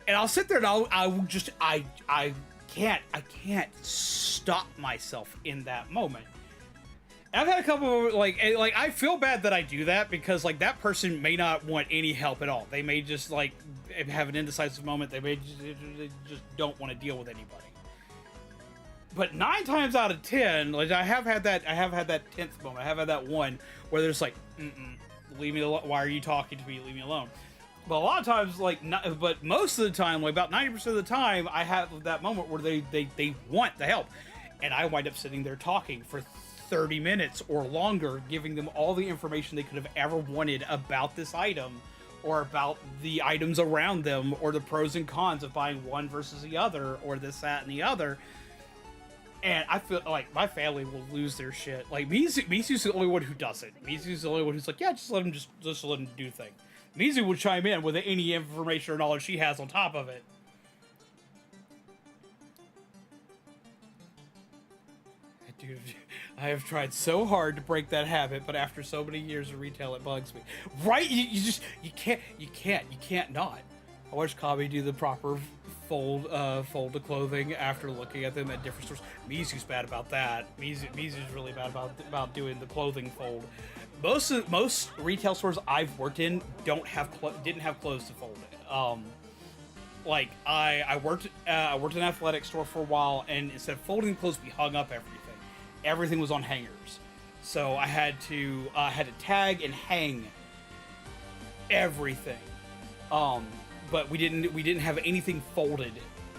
And I'll sit there and I can't stop myself in that moment. And I've had a couple of like I feel bad that I do that because like that person may not want any help at all. They may just like have an indecisive moment. They may just don't want to deal with anybody. But 9 times out of 10, like I have had that 10th moment. I have had that one where there's like, leave me alone. Why are you talking to me? Leave me alone. But a lot of times, like, but most of the time, like about 90% of the time, I have that moment where they want the help, and I wind up sitting there talking for 30 minutes or longer, giving them all the information they could have ever wanted about this item, or about the items around them, or the pros and cons of buying one versus the other, or this, that, and the other. And I feel like my family will lose their shit. Like Misu's the only one who doesn't. Misu's the only one who's like, yeah, just let him do things. Mizu would chime in with any information or knowledge she has on top of it. Dude, I have tried so hard to break that habit, but after so many years of retail, it bugs me. Right? You can't not. I watched Kabi do the proper fold the clothing after looking at them at different stores. Mizu's bad about that. Mizu's really bad about doing the clothing fold. Most retail stores I've worked in didn't have clothes to fold. Like I worked in an athletic store for a while, and instead of folding clothes, we hung up everything. Everything was on hangers, so I had to tag and hang everything. But we didn't have anything folded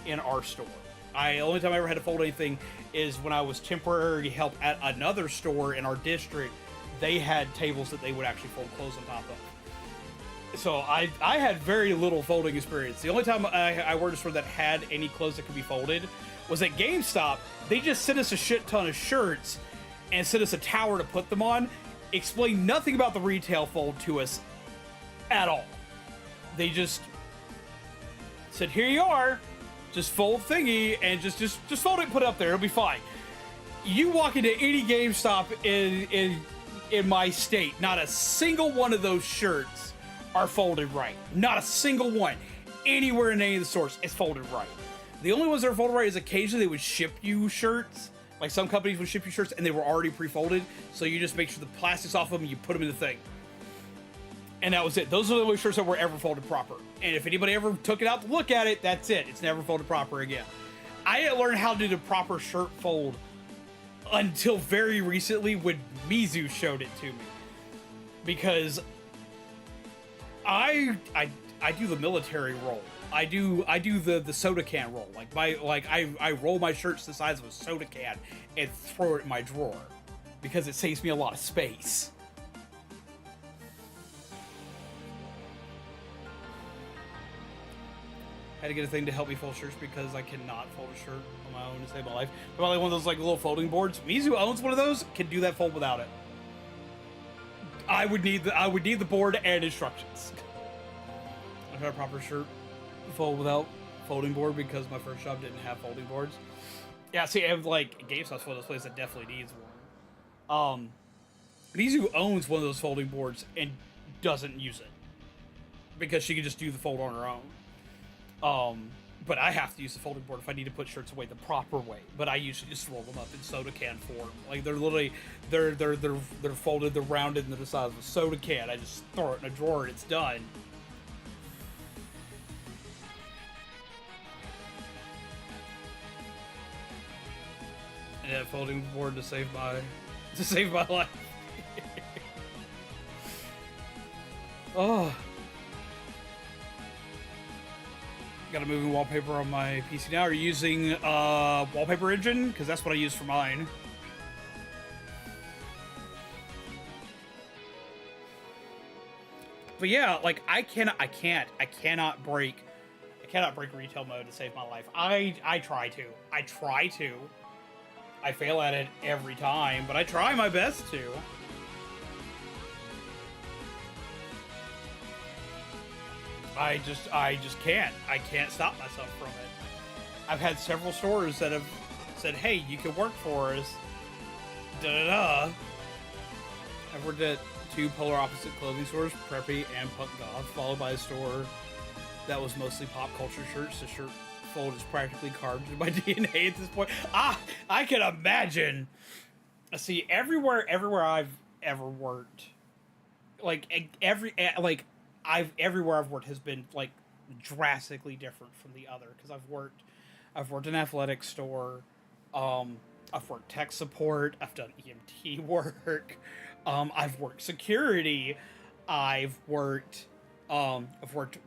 in our store. The only time I ever had to fold anything is when I was temporary help at another store in our district. They had tables that they would actually fold clothes on top of. So I had very little folding experience. The only time I worked at a store that had any clothes that could be folded was at GameStop. They just sent us a shit ton of shirts and sent us a tower to put them on. Explained nothing about the retail fold to us at all. They just said, here you are, just fold thingy and just fold it and put it up there. It'll be fine. You walk into any GameStop in my state, not a single one of those shirts are folded right. Not a single one. Anywhere in any of the stores, it's folded right. The only ones that are folded right is occasionally they would ship you shirts. Like some companies would ship you shirts and they were already pre-folded, so you just make sure the plastic's off of them and you put them in the thing. And that was it. Those are the only shirts that were ever folded proper. And if anybody ever took it out to look at it, that's it. It's never folded proper again. I didn't learn how to do the proper shirt fold until very recently when Mizu showed it to me. Because I do the military roll. I do the soda can roll. I roll my shirts the size of a soda can and throw it in my drawer because it saves me a lot of space. Had to get a thing to help me fold shirts because I cannot fold a shirt on my own to save my life. Probably one of those like little folding boards. Mizu owns one of those. Can do that fold without it. I would need the board and instructions. I got a proper shirt fold without folding board because my first job didn't have folding boards. Yeah, see, and like GameStop's one of those places that definitely needs one. Mizu owns one of those folding boards and doesn't use it because she can just do the fold on her own. But I have to use the folding board if I need to put shirts away the proper way. But I usually just roll them up in soda can form. Like they're literally, they're folded, they're rounded, and they're the size of a soda can. I just throw it in a drawer and it's done. Yeah, folding board to save my life. Oh. Got a moving wallpaper on my PC now. Are you using wallpaper engine? Because that's what I use for mine. But yeah, like I cannot break retail mode to save my life. I try to. I fail at it every time, but I try my best to. I just can't. I can't stop myself from it. I've had several stores that have said, "Hey, you can work for us." Da-da-da. I've worked at 2 polar opposite clothing stores, Preppy and Punk Goth, followed by a store that was mostly pop culture shirts. The shirt fold is practically carved into my DNA at this point. I can imagine. See, everywhere I've ever worked, everywhere I've worked has been like drastically different from the other, because I've worked in an athletic store, I've worked tech support, I've done EMT work, I've worked security, I've worked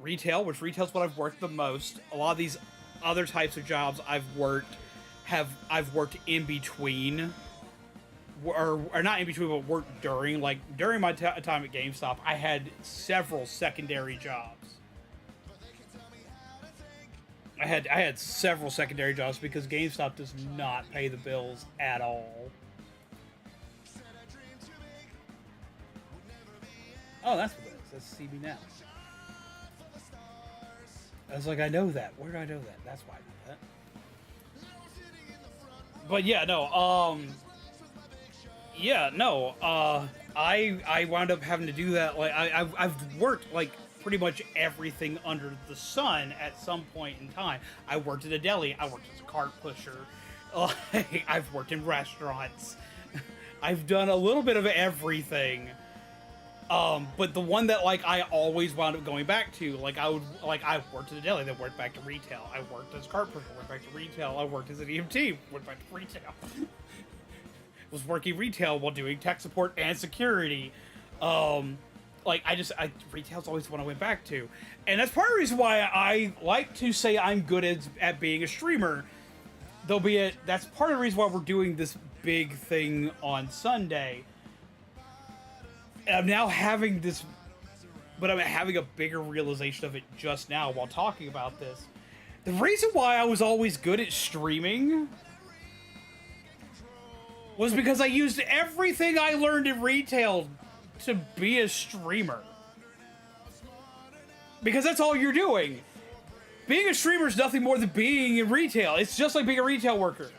retail, which retail's what I've worked the most. A lot of these other types of jobs I've worked in between. Or not in between, but worked during. Like, during my time at GameStop, I had several secondary jobs. I had several secondary jobs because GameStop does not pay the bills at all. Oh, that's what it is. That's CB Now. I was like, I know that. Where do I know that? That's why I know that. But yeah, no, I wound up having to do that. Like, I've worked like pretty much everything under the sun at some point in time. I worked at a deli. I worked as a cart pusher. I've worked in restaurants. I've done a little bit of everything. But the one that like I always wound up going back to, I worked at a deli, then went back to retail. I worked as a cart pusher, went back to retail. I worked as an EMT, went back to retail. Was working retail while doing tech support and security. Retail's always the one I went back to. And that's part of the reason why I like to say I'm good at being a streamer. That's part of the reason why we're doing this big thing on Sunday. And I'm now having I'm having a bigger realization of it just now while talking about this. The reason why I was always good at streaming was because I used everything I learned in retail to be a streamer. Because that's all you're doing. Being a streamer is nothing more than being in retail. It's just like being a retail worker.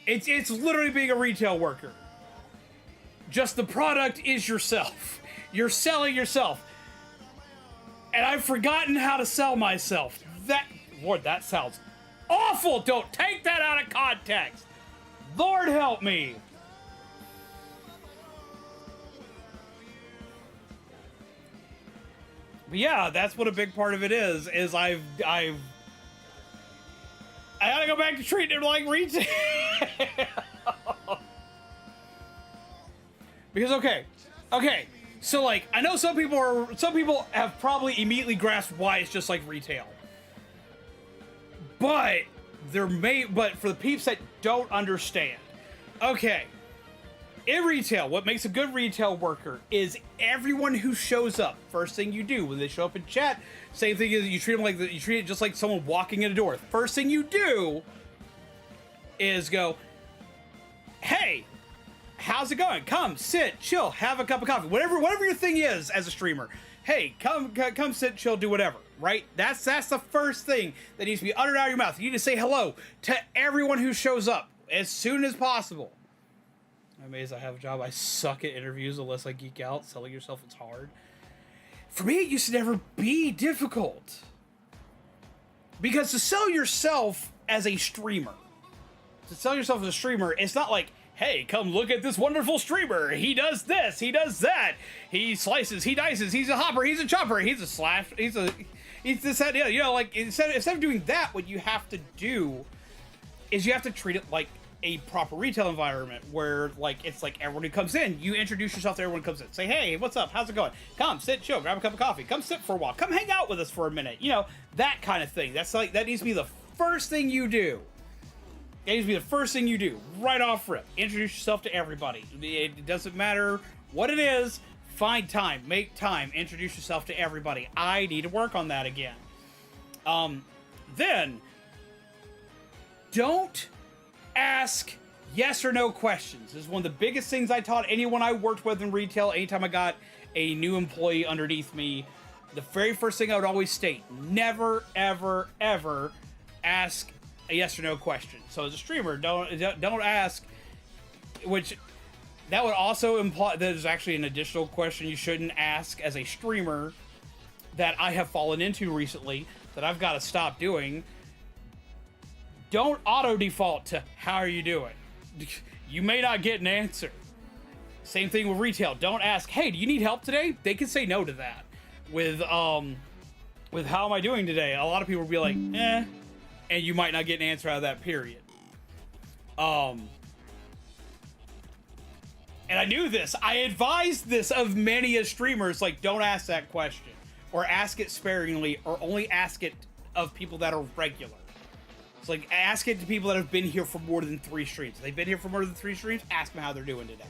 It's literally being a retail worker. Just the product is yourself. You're selling yourself. And I've forgotten how to sell myself. Lord, that sounds awful. Don't take that out of context. Lord help me. But yeah, that's what a big part of it is I gotta go back to treating it like retail. Because okay, so like I know some people have probably immediately grasped why it's just like retail. But for the peeps that don't understand, okay. In retail, what makes a good retail worker is everyone who shows up. First thing you do when they show up in chat, same thing is you treat it just like someone walking in a door. First thing you do is go, "Hey, how's it going? Come, sit, chill, have a cup of coffee, whatever your thing is as a streamer. Hey, come, sit, chill, do whatever." Right? That's the first thing that needs to be uttered out of your mouth. You need to say hello to everyone who shows up as soon as possible. I'm amazed I have a job. I suck at interviews unless I geek out. Selling yourself, it's hard. For me, it used to never be difficult. Because to sell yourself as a streamer, it's not like, hey, come look at this wonderful streamer. He does this, he does that. He slices, he dices, he's a hopper, he's a chopper, he's a slash, he's this, that, yeah. You know, like, instead of doing that, what you have to do is you have to treat it like a proper retail environment where, like, it's like everyone who comes in, you introduce yourself to everyone who comes in. Say, hey, what's up? How's it going? Come, sit, chill, grab a cup of coffee. Come sit for a while. Come hang out with us for a minute. You know, that kind of thing. That's like, that needs to be the first thing you do. That needs to be the first thing you do, right off rip. Introduce yourself to everybody. It doesn't matter what it is. Find time. Make time. Introduce yourself to everybody. I need to work on that again. Then, don't ask yes or no questions. This is one of the biggest things I taught anyone I worked with in retail. Anytime I got a new employee underneath me, the very first thing I would always state, never, ever, ever ask a yes or no question. So as a streamer, don't ask, which that would also imply there's actually an additional question you shouldn't ask as a streamer that I have fallen into recently that I've got to stop doing. Don't auto default to how are you doing? You may not get an answer. Same thing with retail. Don't ask, hey, do you need help today? They can say no to that. With how am I doing today? A lot of people will be like, eh, and you might not get an answer out of that period. And I knew this. I advised this of many a streamers, like, don't ask that question. Or ask it sparingly, or only ask it of people that are regular. It's like, ask it to people that have been here for more than 3 streams. If they've been here for more than 3 streams, ask them how they're doing today.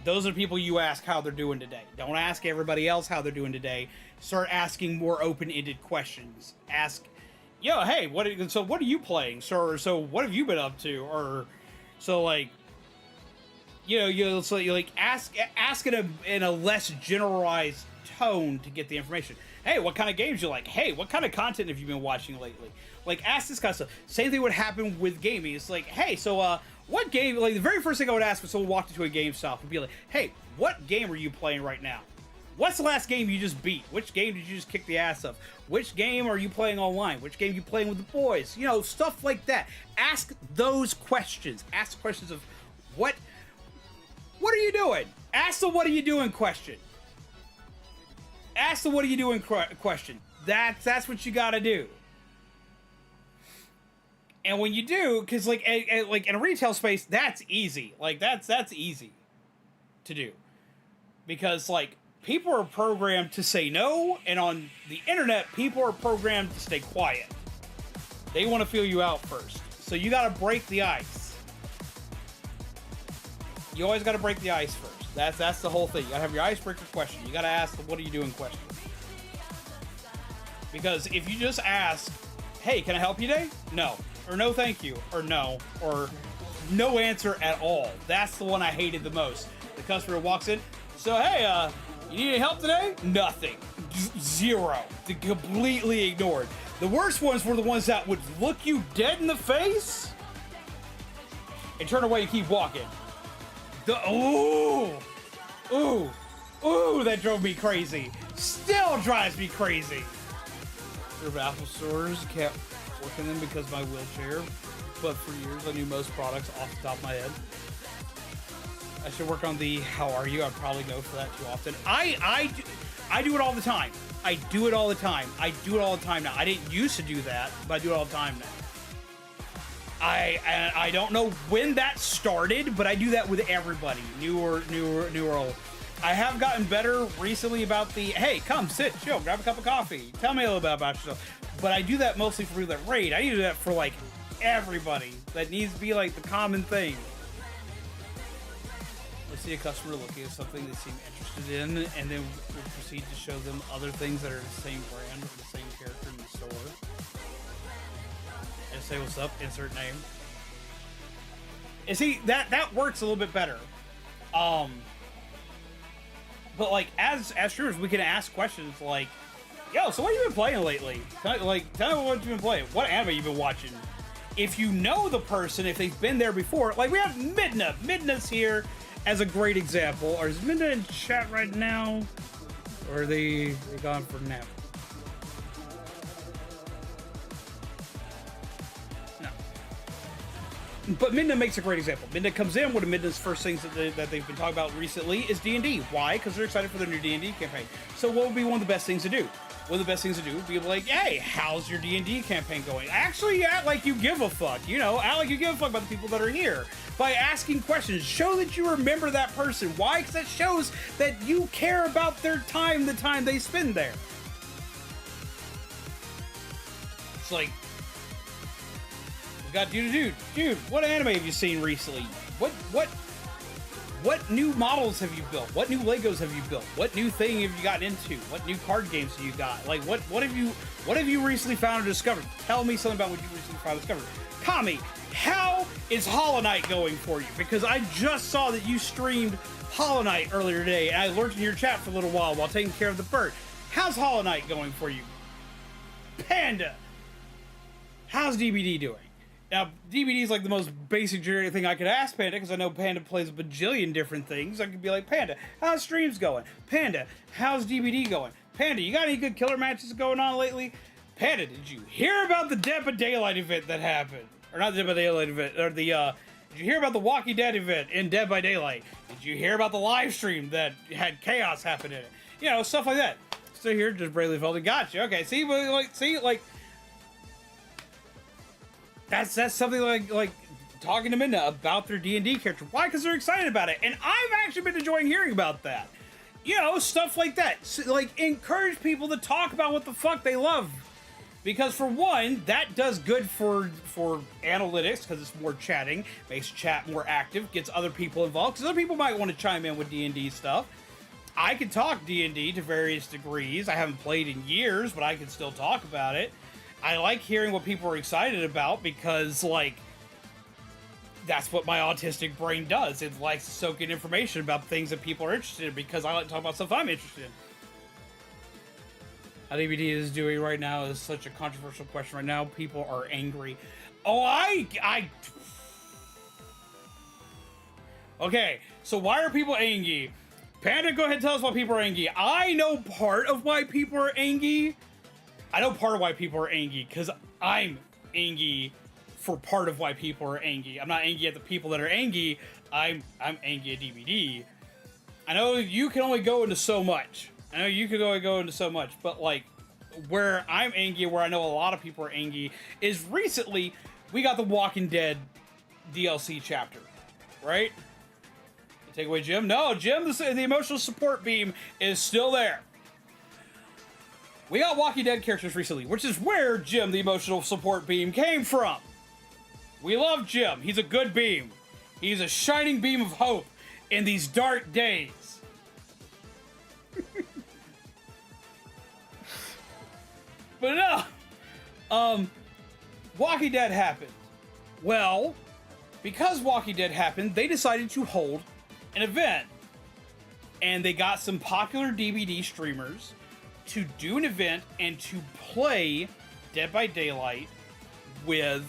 Those are the people you ask how they're doing today. Don't ask everybody else how they're doing today. Start asking more open-ended questions. Ask, yo, hey, what are you playing? So what have you been up to? Or, so, like, so you like ask in a less generalized tone to get the information. Hey, what kind of games you like? Hey, what kind of content have you been watching lately? Like, ask this kind of stuff. Same thing would happen with gaming. It's like, hey, so what game? Like, the very first thing I would ask when someone walked into a GameStop would be like, hey, what game are you playing right now? What's the last game you just beat? Which game did you just kick the ass of? Which game are you playing online? Which game are you playing with the boys? You know, stuff like that. Ask those questions. Ask questions of what are you doing? Ask the what are you doing question. Ask the what are you doing question. That's what you gotta do. And when you do, because like in a retail space, that's easy. Like that's easy to do, because like people are programmed to say no, and on the internet, people are programmed to stay quiet. They want to feel you out first, so you gotta break the ice. You always gotta break the ice first. That's the whole thing. You gotta have your icebreaker question. You gotta ask the what are you doing question. Because if you just ask, hey, can I help you today? No. Or no thank you. Or no. Or no answer at all. That's the one I hated the most. The customer walks in, so hey, you need any help today? Nothing. Zero. Completely ignored. The worst ones were the ones that would look you dead in the face and turn away and keep walking. Ooh, that drove me crazy. Still drives me crazy. There are Apple stores, kept working them because of my wheelchair, but for years I knew most products off the top of my head. I should work on the how are you? I'd probably go for that too often. I do it all the time. I do it all the time. I do it all the time now. I didn't used to do that, but I do it all the time now. I don't know when that started, but I do that with everybody, new or old. I have gotten better recently about the, hey, come, sit, chill, grab a cup of coffee, tell me a little bit about yourself. But I do that mostly for people that raid. I do that for, like, everybody. That needs to be, like, the common thing. Let's see a customer looking at something they seem interested in, and then we'll proceed to show them other things that are the same brand or the same character in the store. And say what's up, insert name. And see, that works a little bit better. But like as streamers, we can ask questions like, yo, so what have you been playing lately? Tell me what you've been playing. What anime you've been watching? If you know the person, if they've been there before, like we have Midna. Midna's here as a great example. Or is Midna in chat right now? Or are they gone for nap? But Midna makes a great example. Midna comes in, one of Midna's first things that they've been talking about recently is D&D. Why? Because they're excited for their new D&D campaign. So what would be one of the best things to do? One of the best things to do would be like, hey, how's your D&D campaign going? Actually act like you give a fuck, you know? Act like you give a fuck about the people that are here. By asking questions, show that you remember that person. Why? Because that shows that you care about their time, the time they spend there. It's like, we got dude, what anime have you seen recently? What new models have you built? What new Legos have you built? What new thing have you gotten into? What new card games have you got? Like, what have you recently found or discovered? Tell me something about what you recently found or discovered. Kami, how is Hollow Knight going for you? Because I just saw that you streamed Hollow Knight earlier today, and I lurked in your chat for a little while taking care of the bird. How's Hollow Knight going for you? Panda, how's DBD doing? Now, DBD is like the most basic generic thing I could ask Panda, because I know Panda plays a bajillion different things. I could be like, Panda, how's streams going? Panda, how's DBD going? Panda, you got any good killer matches going on lately? Panda, did you hear about the Dead by Daylight event that happened? Or not the Dead by Daylight event, or the, did you hear about the Walking Dead event in Dead by Daylight? Did you hear about the live stream that had chaos happen in it? You know, stuff like that. Still here, just bravely folding. Gotcha. Okay, see, that's something like talking to Midna about their D&D character. Why? Because they're excited about it, and I've actually been enjoying hearing about that. You know, stuff like that. So, like, encourage people to talk about what the fuck they love. Because for one, that does good for analytics, because it's more chatting, makes chat more active, gets other people involved, because other people might want to chime in with D&D stuff. I can talk D&D to various degrees. I haven't played in years, but I can still talk about it. I like hearing what people are excited about, because, like, that's what my autistic brain does. It likes to soak in information about things that people are interested in, because I like to talk about stuff I'm interested in. How DVD is doing right now is such a controversial question right now. People are angry. Oh, Okay, so why are people angry? Panda, go ahead and tell us why people are angry. I know part of why people are angry. I know part of why people are angry, because I'm angry for part of why people are angry. I'm not angry at the people that are angry. I'm angry at DVD. I know you can only go into so much. But like, where I'm angry, where I know a lot of people are angry, is recently we got the Walking Dead DLC chapter, right? Take away Jim? No, Jim, the emotional support beam is still there. We got Walking Dead characters recently, which is where Jim, the emotional support beam, came from. We love Jim. He's a good beam. He's a shining beam of hope in these dark days. But no, Walking Dead happened. Well, because Walking Dead happened, they decided to hold an event. And they got some popular DVD streamers to do an event and to play Dead by Daylight with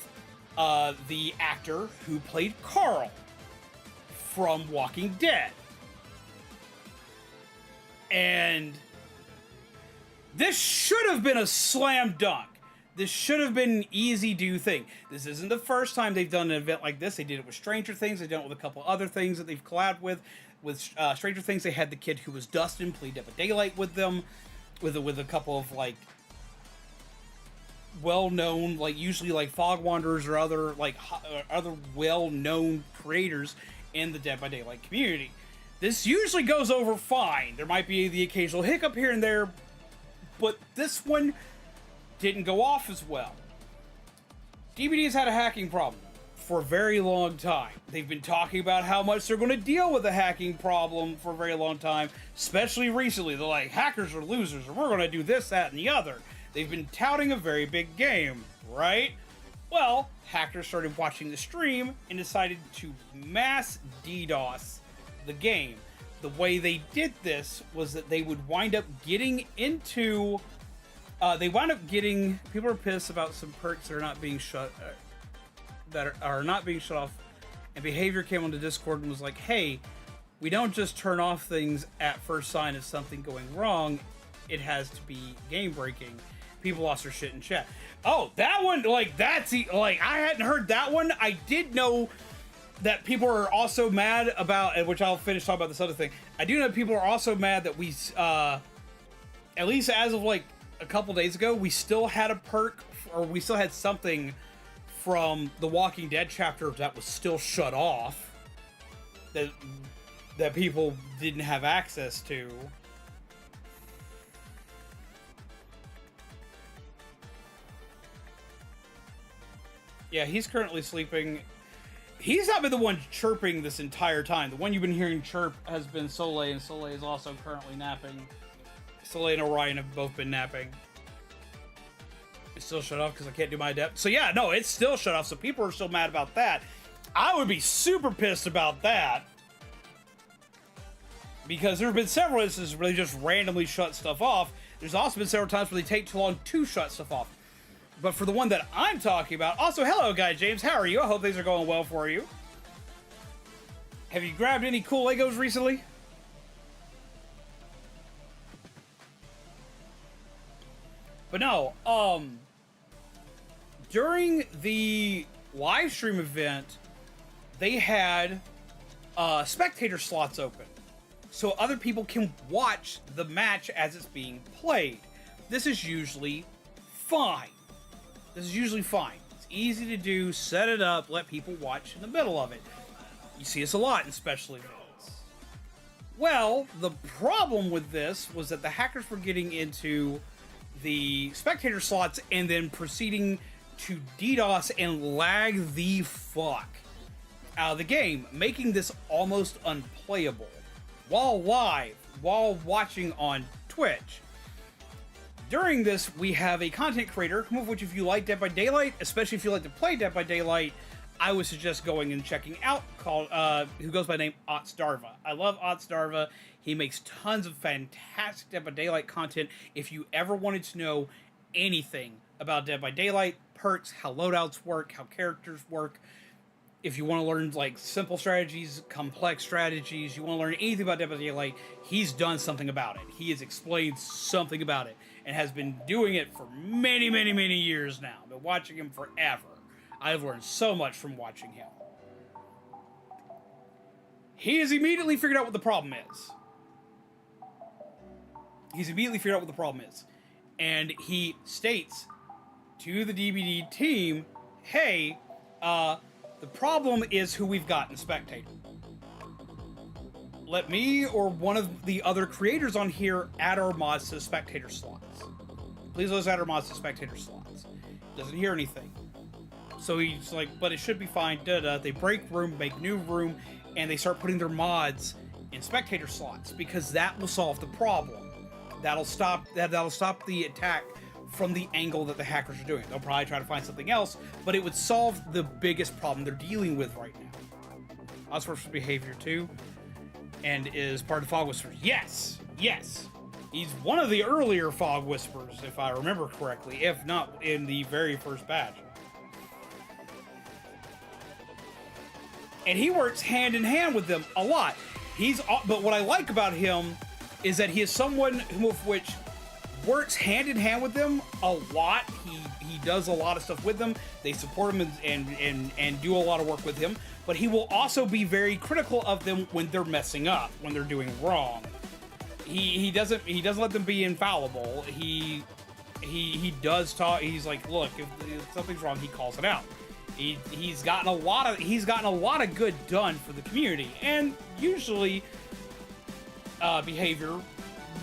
the actor who played Carl from Walking Dead. And this should have been a slam dunk. This should have been an easy do thing. This isn't the first time they've done an event like this. They did it with Stranger Things. They've done it with a couple other things that they've collabed with. With Stranger Things, they had the kid who was Dustin play Dead by Daylight with them. With a couple of, like, well-known, like, usually, like, Fog Wanderers or other, like, other well-known creators in the Dead by Daylight community. This usually goes over fine. There might be the occasional hiccup here and there, but this one didn't go off as well. DBD's had a hacking problem for a very long time. They've been talking about how much they're going to deal with the hacking problem for a very long time, especially recently. They're like, hackers are losers, or we're going to do this, that, and the other. They've been touting a very big game, right? Well, hackers started watching the stream and decided to mass DDoS the game. The way they did this was that they would wind up getting into... people are pissed about some perks that are not being shut... that are not being shut off, and behavior came onto Discord and was like, hey, we don't just turn off things at first sign of something going wrong, it has to be game breaking. People lost their shit in chat. Oh, that one, like, I hadn't heard that one. I did know that people are also mad about, which I'll finish talking about this other thing. I do know people are also mad that we, at least as of like a couple days ago, we still had a perk, or we still had something from the Walking Dead chapter that was still shut off, that people didn't have access to. Yeah, he's currently sleeping. He's not been the one chirping this entire time. The one you've been hearing chirp has been Soleil, and Soleil is also currently napping. Soleil and Orion have both been napping. It's still shut off because I can't do my adept. So yeah, no, it's still shut off, so people are still mad about that. I would be super pissed about that. Because there have been several instances where they just randomly shut stuff off. There's also been several times where they take too long to shut stuff off. But for the one that I'm talking about, also, hello, Guy James. How are you? I hope things are going well for you. Have you grabbed any cool Legos recently? But no, during the live stream event, they had spectator slots open, so other people can watch the match as it's being played. This is usually fine. It's easy to do, set it up, let people watch in the middle of it. You see this a lot in special events. Well, the problem with this was that the hackers were getting into the spectator slots and then proceeding to DDoS and lag the fuck out of the game, making this almost unplayable while live, while watching on Twitch. During this, we have a content creator, whom, which if you like Dead by Daylight, especially if you like to play Dead by Daylight, I would suggest going and checking out, called who goes by the name Otsdarva. I love Otsdarva. He makes tons of fantastic Dead by Daylight content. If you ever wanted to know anything about Dead by Daylight, perks, how loadouts work, how characters work, if you want to learn like simple strategies, complex strategies, you want to learn anything about Dead by Daylight, he's done something about it. He has explained something about it and has been doing it for many, many, many years now. I've been watching him forever. I've learned so much from watching him. He has immediately figured out what the problem is. And he states to the DBD team, hey, the problem is who we've got in Spectator. Let me or one of the other creators on here add our mods to Spectator slots. Please let us add our mods to Spectator slots. Doesn't hear anything. So he's like, but it should be fine. They break room, make new room, and they start putting their mods in Spectator slots because that will solve the problem. That'll stop the attack from the angle that the hackers are doing. They'll probably try to find something else, but it would solve the biggest problem they're dealing with right now. Osworth's behavior too, and is part of Fog Whispers. Yes. He's one of the earlier Fog Whispers, if I remember correctly, if not in the very first batch. And he works hand in hand with them a lot. But what I like about him is that he is someone with which works hand in hand with them a lot. He does a lot of stuff with them. They support him and do a lot of work with him. But he will also be very critical of them when they're messing up, when they're doing wrong. He doesn't let them be infallible. He does talk. He's like, look, if something's wrong, he calls it out. He's gotten a lot of good done for the community, and usually behavior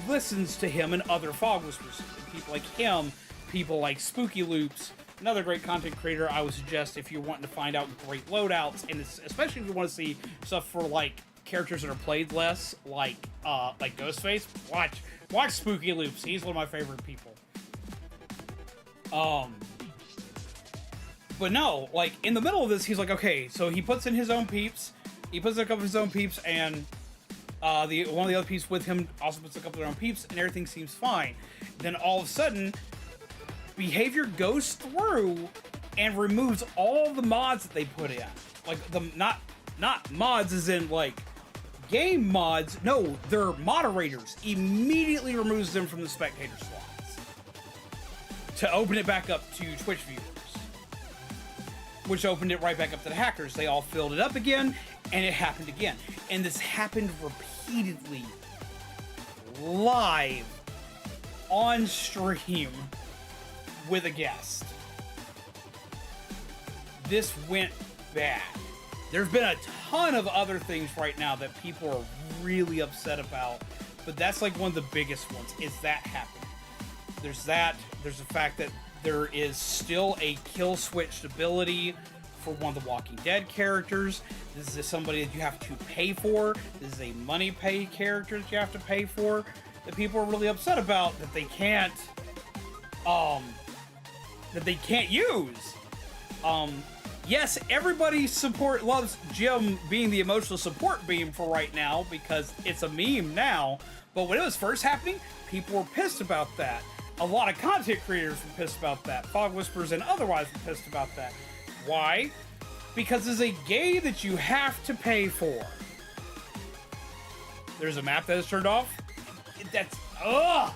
listens to him and other Fog Whispers. People like him, people like Spooky Loops, another great content creator. I would suggest if you're wanting to find out great loadouts, and especially if you want to see stuff for like characters that are played less, like Ghostface. Watch Spooky Loops. He's one of my favorite people. But no, like in the middle of this, he's like, okay, so he puts in his own peeps. He puts in a couple of his own peeps, and one of the other peeps with him also puts a couple of their own peeps, and everything seems fine. Then all of a sudden, behavior goes through and removes all the mods that they put in. Like not mods as in like game mods. No, they're moderators. Immediately removes them from the spectator slots. to open it back up to Twitch viewers, which opened it right back up to the hackers. They all filled it up again, and it happened again. And this happened repeatedly, live, on stream, with a guest. This went bad. There's been a ton of other things right now that people are really upset about, but that's like one of the biggest ones, is that happening. There's that, there's the fact that there is still a kill switched ability for one of the Walking Dead characters. This is somebody that you have to pay for. This is a money pay character that you have to pay for, that people are really upset about, that they can't use. Yes, everybody loves Jim being the emotional support beam for right now because it's a meme now, but when it was first happening, people were pissed about that. A lot of content creators were pissed about that. Fog Whispers and otherwise were pissed about that. Why? Because it's a game that you have to pay for. There's a map that is turned off. That's, ugh!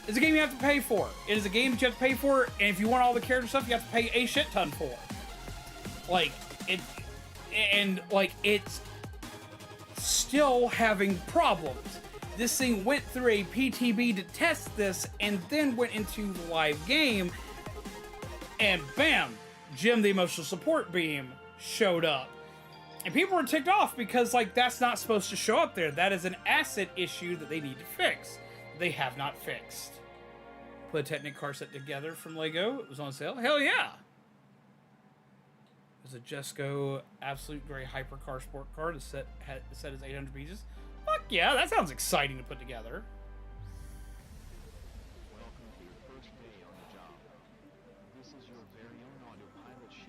It's a game you have to pay for. It is a game that you have to pay for, and if you want all the character stuff, you have to pay a shit ton for. It's still having problems. This thing went through a PTB to test this, and then went into the live game, and bam, Jim the emotional support beam showed up. And people were ticked off because, like, that's not supposed to show up there. That is an asset issue that they need to fix. They have not fixed. Put a Technic car set together from Lego. It was on sale. Hell yeah! There's a Jesco Absolute Gray Hypercar Sport car. The set is 800 pieces. Fuck yeah, that sounds exciting to put together.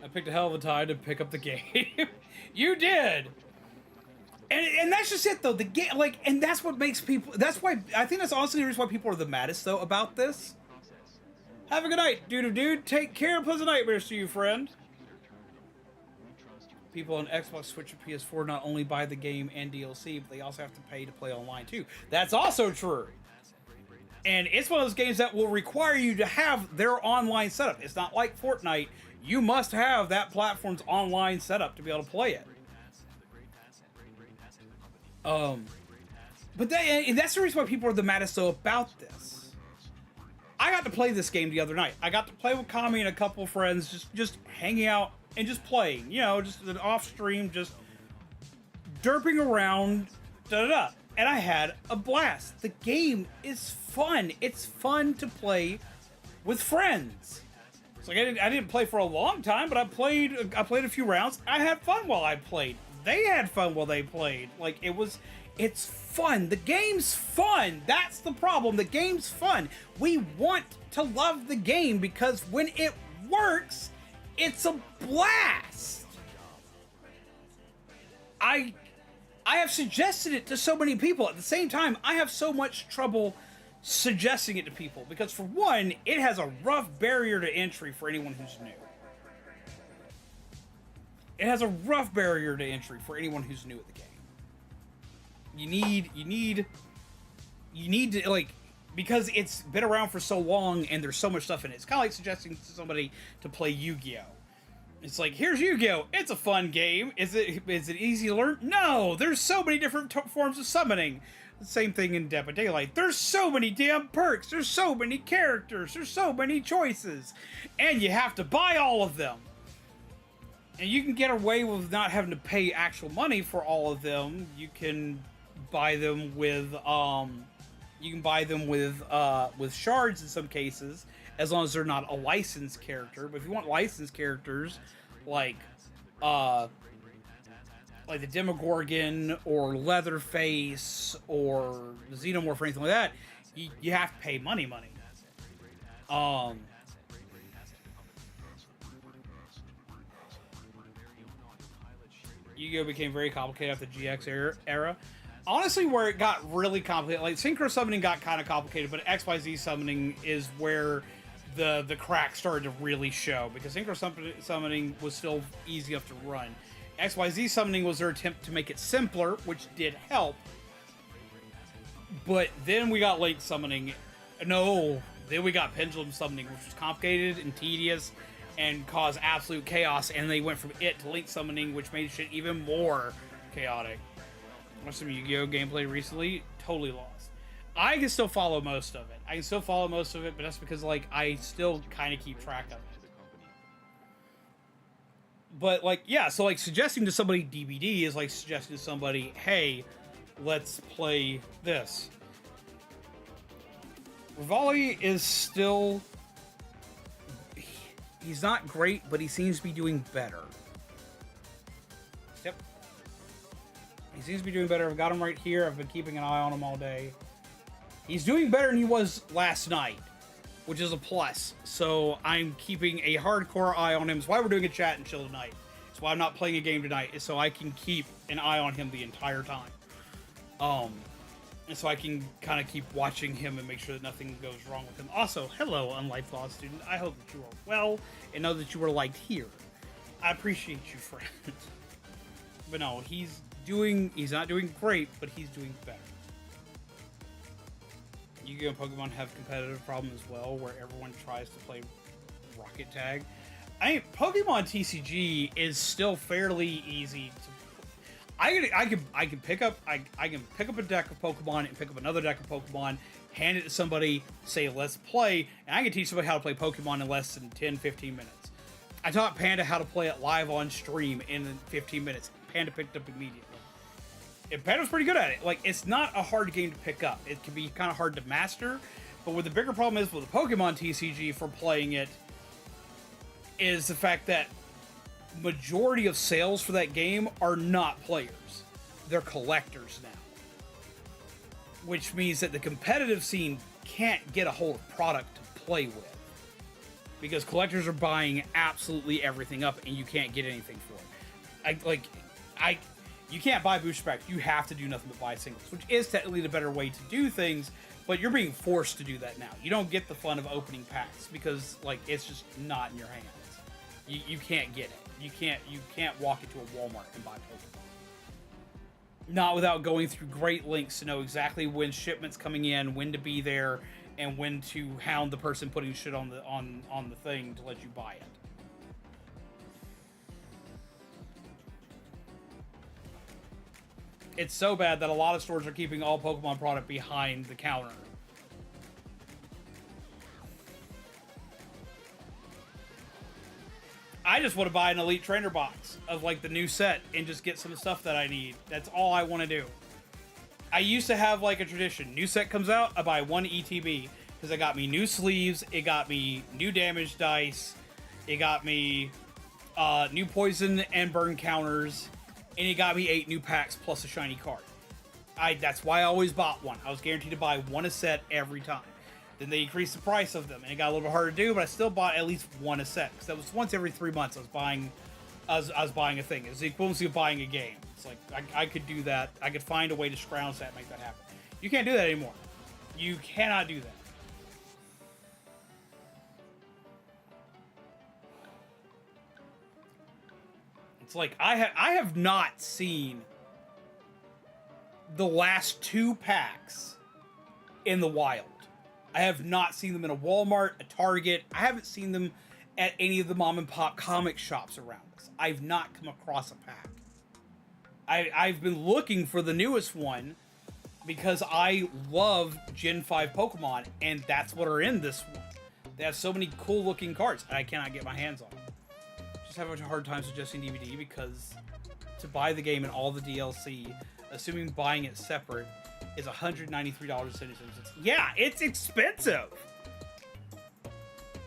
I picked a hell of a time to pick up the game. You did! And that's just it, though. The game, like, and that's what makes people. That's why I think that's honestly the reason why people are the maddest, though, about this. Have a good night, dude. Take care. Pleasant nightmares to you, friend. People on Xbox, Switch, and PS4 not only buy the game and DLC, but they also have to pay to play online too. That's also true. And it's one of those games that will require you to have their online setup. It's not like Fortnite. You must have that platform's online setup to be able to play it. But that's the reason why people are the maddest though about this. I got to play this game the other night. I got to play with Kami and a couple of friends, just hanging out and just playing. You know, just an off stream, just derping around, da-da-da. And I had a blast. The game is fun. It's fun to play with friends. It's like I didn't play for a long time, but I played a few rounds. I had fun while I played. They had fun while they played. Like, it's fun. The game's fun. That's the problem. The game's fun. We want to love the game because when it works, it's a blast. I have suggested it to so many people. At the same time, I have so much trouble suggesting it to people because, for one, it has a rough barrier to entry for anyone who's new. It has a rough barrier to entry for anyone who's new at the game. You need to, like, because it's been around for so long and there's so much stuff in it. It's kind of like suggesting to somebody to play Yu-Gi-Oh! It's like, here's Yu-Gi-Oh! It's a fun game. Is it easy to learn? No! There's so many different forms of summoning. The same thing in Dead by Daylight. There's so many damn perks. There's so many characters. There's so many choices. And you have to buy all of them. And you can get away with not having to pay actual money for all of them. You can buy them with with shards in some cases, as long as they're not a licensed character. But if you want licensed characters, like the Demogorgon or Leatherface or the Xenomorph or anything like that, you have to pay money. Yu-Gi-Oh! Became very complicated after the GX era. Honestly, where it got really complicated, like Synchro Summoning got kind of complicated, but XYZ Summoning is where the crack started to really show, because Synchro Summoning was still easy enough to run. XYZ Summoning was their attempt to make it simpler, which did help. But then we got Late Summoning. No, Then we got pendulum summoning, which was complicated and tedious and caused absolute chaos. And they went from it to link summoning, which made shit even more chaotic. Watched some Yu-Gi-Oh gameplay recently. Totally lost. I can still follow most of it. But that's because, like, I still kind of keep track of it. But, like, yeah, so, like, suggesting to somebody DBD is like suggesting to somebody, hey, let's play this. Rivali is still... He's not great, but he seems to be doing better. Yep. He seems to be doing better. I've got him right here. I've been keeping an eye on him all day. He's doing better than he was last night, which is a plus. So I'm keeping a hardcore eye on him. That's why we're doing a chat and chill tonight. That's why I'm not playing a game tonight, is so I can keep an eye on him the entire time. And so I can kind of keep watching him and make sure that nothing goes wrong with him. Also, hello, Unliked Law student. I hope that you are well and know that you are liked here. I appreciate you, friend. But no, he's not doing great, but he's doing better. Yu-Gi-Oh! And Pokemon have competitive problems as well, where everyone tries to play Rocket Tag. Pokemon TCG is still fairly easy to. I can pick up a deck of Pokemon and pick up another deck of Pokemon, hand it to somebody, say let's play, and I can teach somebody how to play Pokemon in less than 10-15 minutes. I taught Panda how to play it live on stream in 15 minutes. Panda picked up immediately. And Panda's pretty good at it. Like, it's not a hard game to pick up. It can be kind of hard to master, but what the bigger problem is with the Pokemon TCG for playing it is the fact that majority of sales for that game are not players. They're collectors now. Which means that the competitive scene can't get a hold of product to play with. Because collectors are buying absolutely everything up and you can't get anything for it. You can't buy booster packs. You have to do nothing but buy singles, which is technically the better way to do things, but you're being forced to do that now. You don't get the fun of opening packs because, like, it's just not in your hands. You can't get it. You can't walk into a Walmart and buy Pokemon. Not without going through great lengths to know exactly when shipment's coming in, when to be there, and when to hound the person putting shit on the thing to let you buy it. It's so bad that a lot of stores are keeping all Pokemon product behind the counter. I just want to buy an Elite Trainer box of, like, the new set and just get some stuff that I need. That's all I want to do. I used to have, like, a tradition. New set comes out, I buy one ETB. Because it got me new sleeves, it got me new damage dice, it got me new poison and burn counters, and it got me 8 new packs plus a shiny card. That's why I always bought one. I was guaranteed to buy one a set every time. Then they increased the price of them, and it got a little bit harder to do, but I still bought at least one a set. Because that was once every 3 months I was buying a thing. It was the equivalency of buying a game. It's like, I could do that. I could find a way to scrounge that and make that happen. You can't do that anymore. You cannot do that. It's like, I have not seen the last 2 packs in the wild. I have not seen them in a Walmart, a Target. I haven't seen them at any of the mom and pop comic shops around us. I've not come across a pack. I've been looking for the newest one because I love Gen 5 Pokemon, and that's what are in this one. They have so many cool looking cards, and I cannot get my hands on them. Just have a hard time suggesting DVD because to buy the game and all the DLC, assuming buying it separate, is $193.77. Yeah, it's expensive.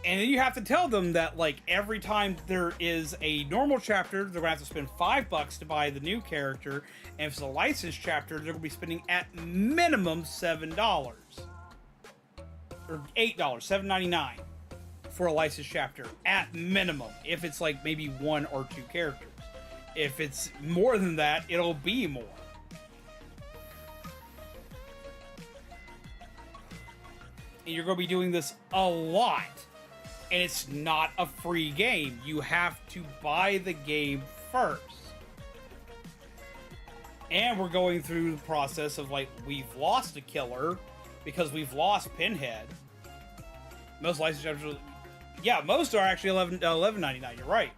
And then you have to tell them that, like, every time there is a normal chapter, they're going to have to spend $5 to buy the new character. And if it's a licensed chapter, they're going to be spending at minimum $7. Or $8, $7.99 for a licensed chapter. At minimum. If it's, like, maybe 1 or 2 characters. If it's more than that, it'll be more. And you're going to be doing this a lot. And it's not a free game. You have to buy the game first. And we're going through the process of, like, we've lost a killer because we've lost Pinhead. Most licensed chapters, yeah, most are actually $11.99. You're right.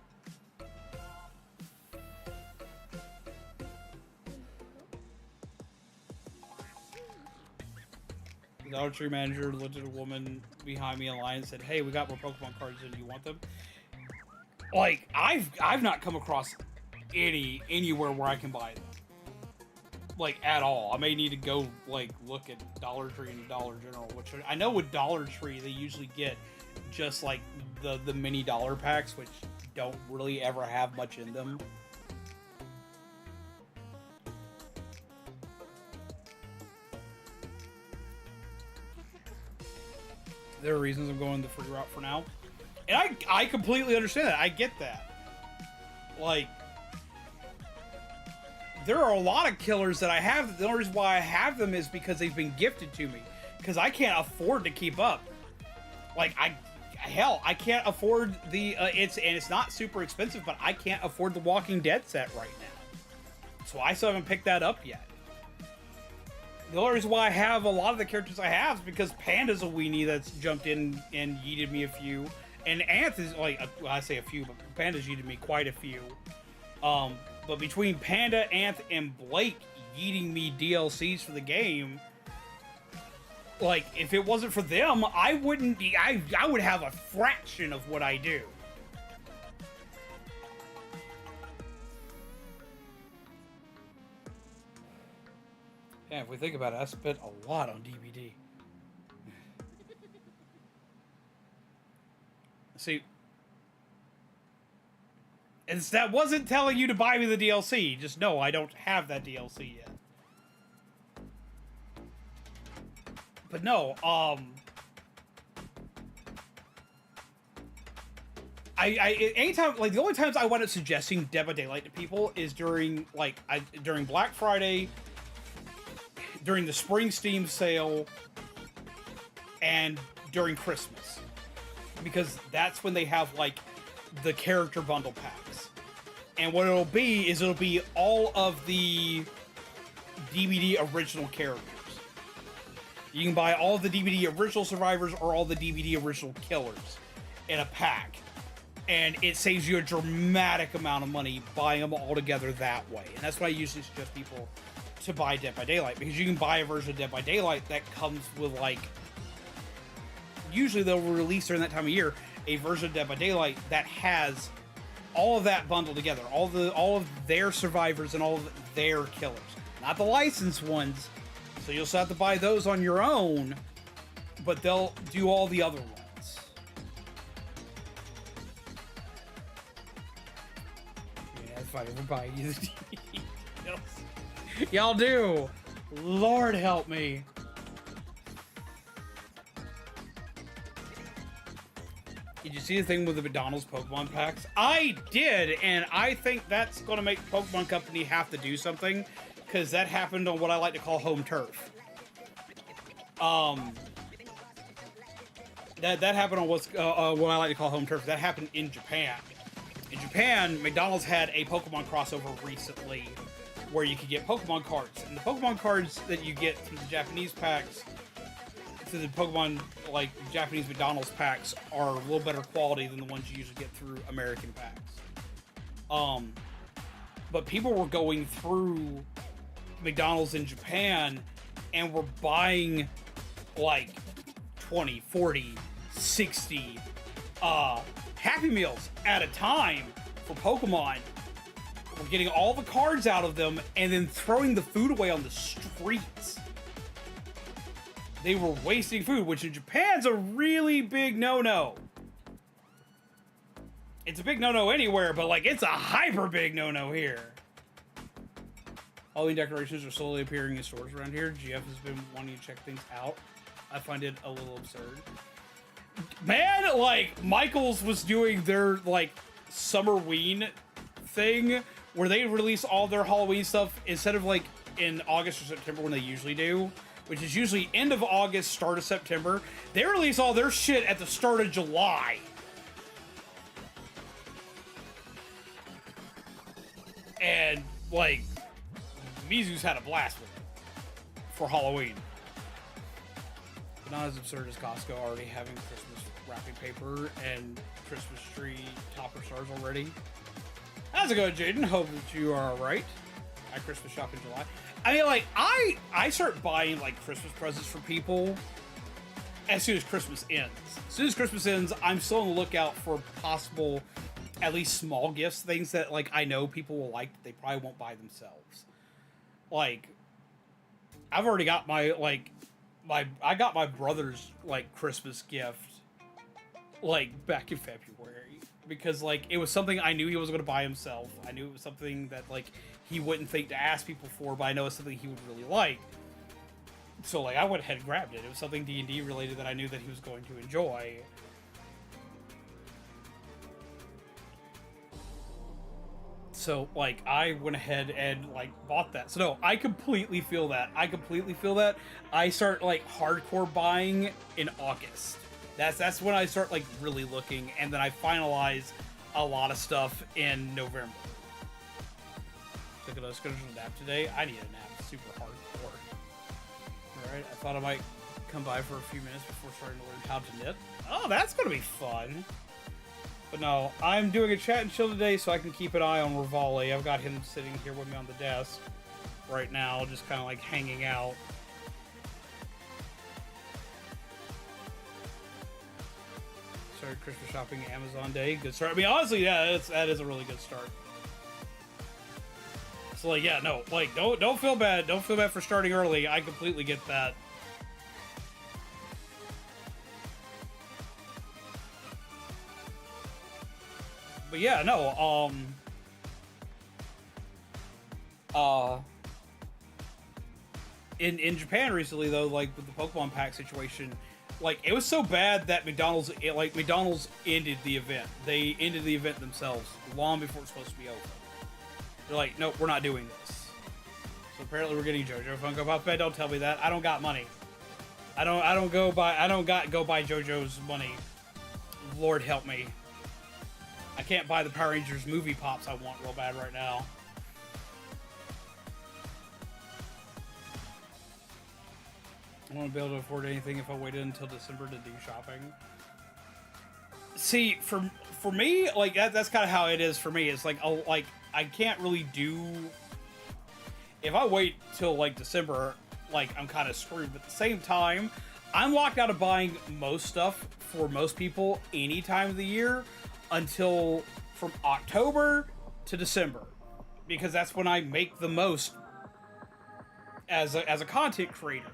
The Dollar Tree manager looked at a woman behind me in line and said, "Hey, we got more Pokemon cards. Do you want them?" Like, I've not come across anywhere where I can buy them. Like, at all. I may need to go, like, look at Dollar Tree and Dollar General, which I know with Dollar Tree they usually get just like the mini dollar packs, which don't really ever have much in them. There are reasons I'm going the free route for now. And I completely understand that. I get that. Like, there are a lot of killers that I have. The only reason why I have them is because they've been gifted to me. Because I can't afford to keep up. Like, hell, I can't afford the, it's not super expensive, but I can't afford the Walking Dead set right now. So I still haven't picked that up yet. The only reason why I have a lot of the characters I have is because Panda's a weenie that's jumped in and yeeted me a few. And Anth is, like, well, I say a few, but Panda's yeeted me quite a few. But between Panda, Anth, and Blake yeeting me DLCs for the game, like, if it wasn't for them, I wouldn't be, I would have a fraction of what I do. Yeah, if we think about it, I spent a lot on DVD. See, and that wasn't telling you to buy me the DLC. Just no, I don't have that DLC yet. But no, anytime, like, the only times I wind up suggesting Dead by Daylight to people is during, like, during Black Friday, during the Spring Steam sale, and during Christmas. Because that's when they have, like, the character bundle packs. And what it'll be is it'll be all of the DVD original characters. You can buy all the DVD original survivors or all the DVD original killers in a pack. And it saves you a dramatic amount of money buying them all together that way. And that's why I usually suggest people to buy Dead by Daylight, because you can buy a version of Dead by Daylight that comes with, like, usually they'll release during that time of year a version of Dead by Daylight that has all of that bundled together, all of their survivors and all of their killers, not the licensed ones. So you'll still have to buy those on your own, but they'll do all the other ones. Yeah, that's fine. We're buying you the DVDs. Y'all do. Lord help me. Did you see the thing with the McDonald's Pokemon packs? I did, and I think that's going to make Pokemon Company have to do something, because that happened on what I like to call home turf. That happened on what I like to call home turf. That happened in Japan. In Japan, McDonald's had a Pokemon crossover recently, where you could get Pokemon cards. And the Pokemon cards that you get through the Japanese packs, through the Pokemon, like, Japanese McDonald's packs, are a little better quality than the ones you usually get through American packs. But people were going through McDonald's in Japan and were buying, like, 20, 40, 60 Happy Meals at a time for Pokemon. We're getting all the cards out of them and then throwing the food away on the streets. They were wasting food, which in Japan's a really big no-no. It's a big no-no anywhere, but, like, it's a hyper big no-no here. Halloween decorations are slowly appearing in stores around here. GF has been wanting to check things out. I find it a little absurd. Man, like, Michaels was doing their, like, Summerween thing, where they release all their Halloween stuff instead of, like, in August or September when they usually do, which is usually end of August, start of September. They release all their shit at the start of July. And, like, Mizu's had a blast with it for Halloween. But not as absurd as Costco already having Christmas wrapping paper and Christmas tree topper stars already. How's it going, Jaden? Hope that you are alright. I Christmas shop in July. I mean, like, I start buying, like, Christmas presents for people as soon as Christmas ends. As soon as Christmas ends, I'm still on the lookout for possible, at least small gifts, things that, like, I know people will like that they probably won't buy themselves. Like, I've already got my, like, I got my brother's, like, Christmas gift, like, back in February. Because, like, it was something I knew he was going to buy himself. I knew it was something that, like, he wouldn't think to ask people for, but I know it's something he would really like. So, like, I went ahead and grabbed it. It was something D&D related that I knew that he was going to enjoy. So, like, I went ahead and, like, bought that. So, no, I completely feel that. I start, like, hardcore buying in August. That's when I start, like, really looking, and then I finalize a lot of stuff in November. Took a scheduled nap today. I need a nap. Super hardcore. Alright, I thought I might come by for a few minutes before starting to learn how to knit. Oh, that's gonna be fun. But no, I'm doing a chat and chill today so I can keep an eye on Rivale. I've got him sitting here with me on the desk right now, just kind of like hanging out. Started Christmas shopping Amazon Day. Good start. I mean, honestly, yeah, that is a really good start. So, like, yeah, no, like, don't feel bad. Don't feel bad for starting early. I completely get that. But yeah, no, in Japan recently though, like with the Pokemon pack situation, like it was so bad that McDonald's ended the event. They ended the event themselves long before it was supposed to be over. They're like, nope, we're not doing this. So apparently we're getting JoJo Funko Pop. But don't tell me that. I don't got money. I don't go buy JoJo's money. Lord help me. I can't buy the Power Rangers movie pops I want real bad right now. I won't be able to afford anything if I waited until December to do shopping. See, for me, like that's kind of how it is for me. It's like I can't really do. If I wait till like December, like I'm kind of screwed. But at the same time, I'm locked out of buying most stuff for most people any time of the year until from October to December, because that's when I make the most as a content creator.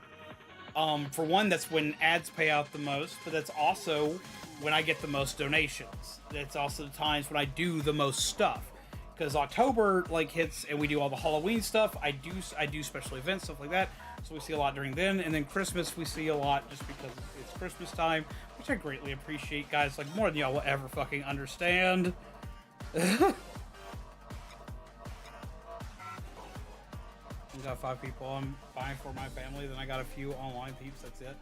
For one, that's when ads pay out the most, but that's also when I get the most donations. That's also the times when I do the most stuff, because October like hits and we do all the Halloween stuff. I do special events, stuff like that, so we see a lot during then. And then Christmas we see a lot just because it's Christmas time, which I greatly appreciate, guys, like more than y'all will ever fucking understand. I got 5 people I'm buying for my family, then I got a few online peeps, that's it.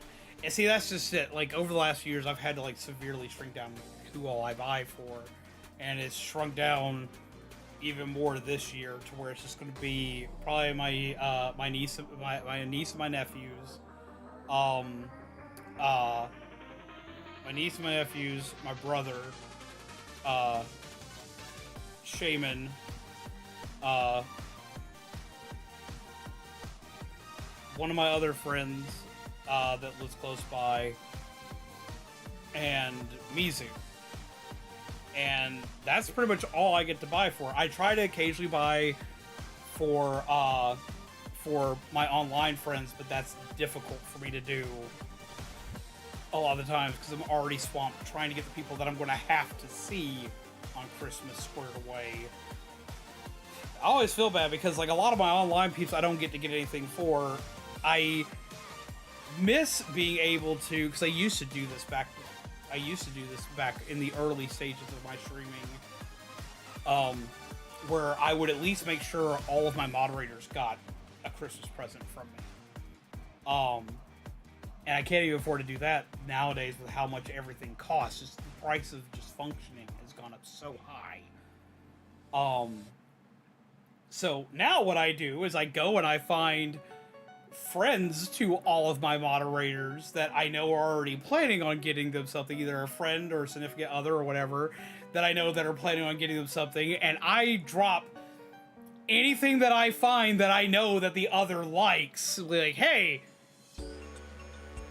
And see, that's just it. Like, over the last few years, I've had to, like, severely shrink down who all I buy for. And it's shrunk down even more this year to where it's just going to be probably my niece and my nephews. My niece and my nephews, my brother, Shaman, one of my other friends that lives close by, and Mizu. And that's pretty much all I get to buy for. I try to occasionally buy for my online friends, but that's difficult for me to do a lot of the times because I'm already swamped trying to get the people that I'm going to have to see on Christmas squared away. I always feel bad because like a lot of my online peeps I don't get to get anything for. I miss being able to, because I used to do this back in the early stages of my streaming, where I would at least make sure all of my moderators got a Christmas present from me. And I can't even afford to do that nowadays with how much everything costs. Just the price of just functioning has gone up so high. So now what I do is I go and I find friends to all of my moderators that I know are already planning on getting them something, either a friend or a significant other or whatever, that I know that are planning on getting them something, and I drop anything that I find that I know that the other likes. Like, hey,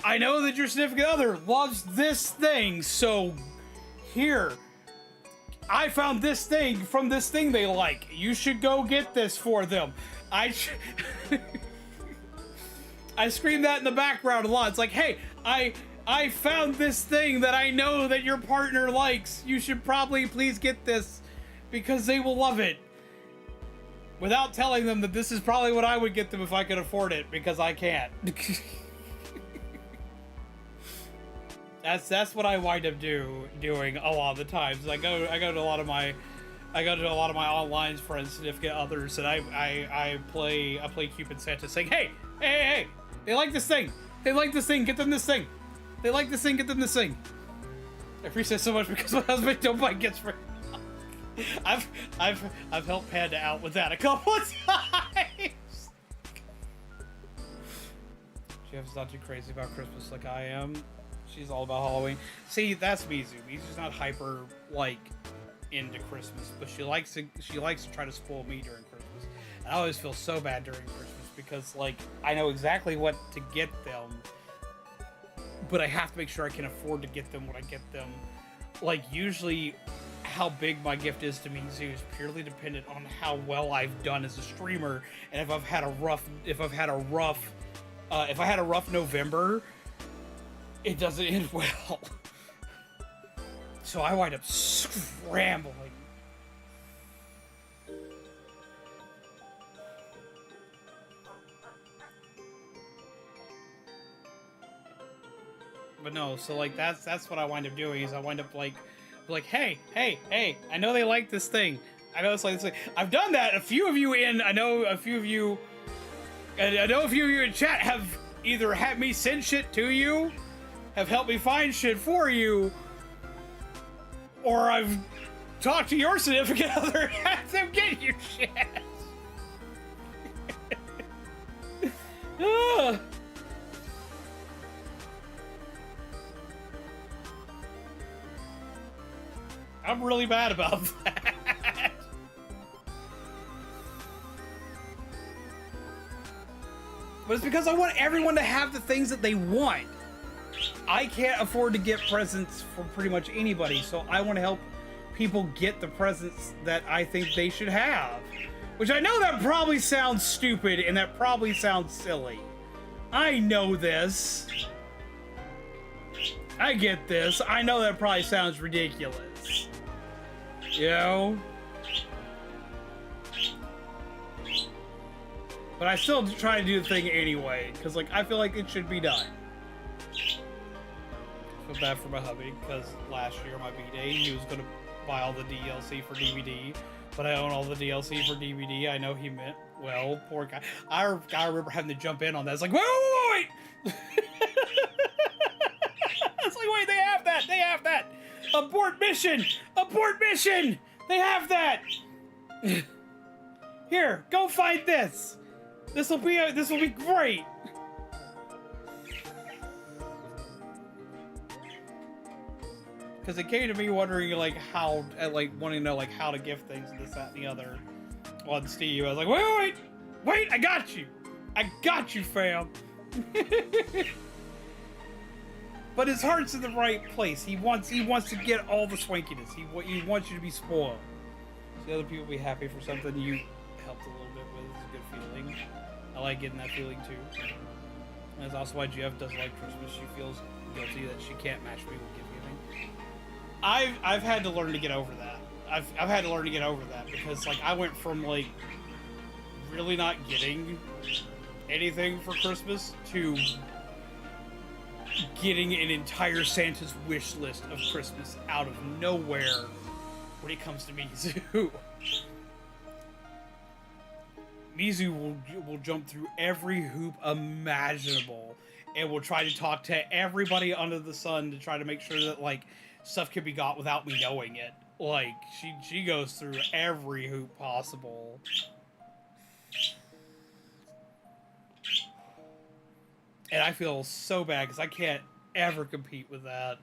I know that your significant other loves this thing, so here, I found this thing from this thing they like. You should go get this for them. I scream that in the background a lot. It's like, hey, I found this thing that I know that your partner likes. You should probably please get this because they will love it. Without telling them that this is probably what I would get them if I could afford it, because I can't. That's what I wind up doing a lot of the times. I go to a lot of my online friends, significant others, and I play Cupid Santa, saying, hey, they like this thing. They like this thing. Get them this thing. They like this thing. Get them this thing. I appreciate it so much because my husband don't buy gifts for. I've helped Panda out with that a couple of times. Jeff's not too crazy about Christmas like I am. She's all about Halloween. See, that's Mizu. Mizu's not hyper like into Christmas, but she likes to try to spoil me during Christmas. And I always feel so bad during Christmas because like I know exactly what to get them, but I have to make sure I can afford to get them what I get them. Like usually how big my gift is to Mizu is purely dependent on how well I've done as a streamer, and if I had a rough November, it doesn't end well. So I wind up scrambling. But no, so like that's what I wind up doing is I wind up like, hey, I know they like this thing. I know it's like this thing. I've done that. I know a few of you in chat have either had me send shit to you, have helped me find shit for you, or I've talked to your significant other and had them get you shit. I'm really bad about that. But it's because I want everyone to have the things that they want. I can't afford to get presents for pretty much anybody, so I want to help people get the presents that I think they should have. Which I know that probably sounds stupid and that probably sounds silly. I know this. I get this. I know that probably sounds ridiculous. You know? But I still try to do the thing anyway, because like I feel like it should be done. I feel bad for my hubby, because last year, my B-Day, he was going to buy all the DLC for DVD, but I own all the DLC for DVD. I know he meant, well, poor guy. I remember having to jump in on that. It's like, wait! It's like, wait, they have that! Abort mission! They have that! Here, go find this! This will be great! Because it came to me wondering, like, wanting to know, like, how to gift things and this, that, and the other on Steam. I was like, wait, I got you, fam. But his heart's in the right place. He wants to get all the swankiness. He wants you to be spoiled. See other people be happy for something you helped a little bit with. It's a good feeling. I like getting that feeling too. And that's also why GF doesn't like Christmas. She feels guilty that she can't match me with gift giving. I've had to learn to get over that. I've had to learn to get over that because like I went from like really not getting anything for Christmas to getting an entire Santa's wish list of Christmas out of nowhere when it comes to Mizu. Mizu will jump through every hoop imaginable and will try to talk to everybody under the sun to try to make sure that like stuff can be got without me knowing it. Like she goes through every hoop possible. And I feel so bad because I can't ever compete with that.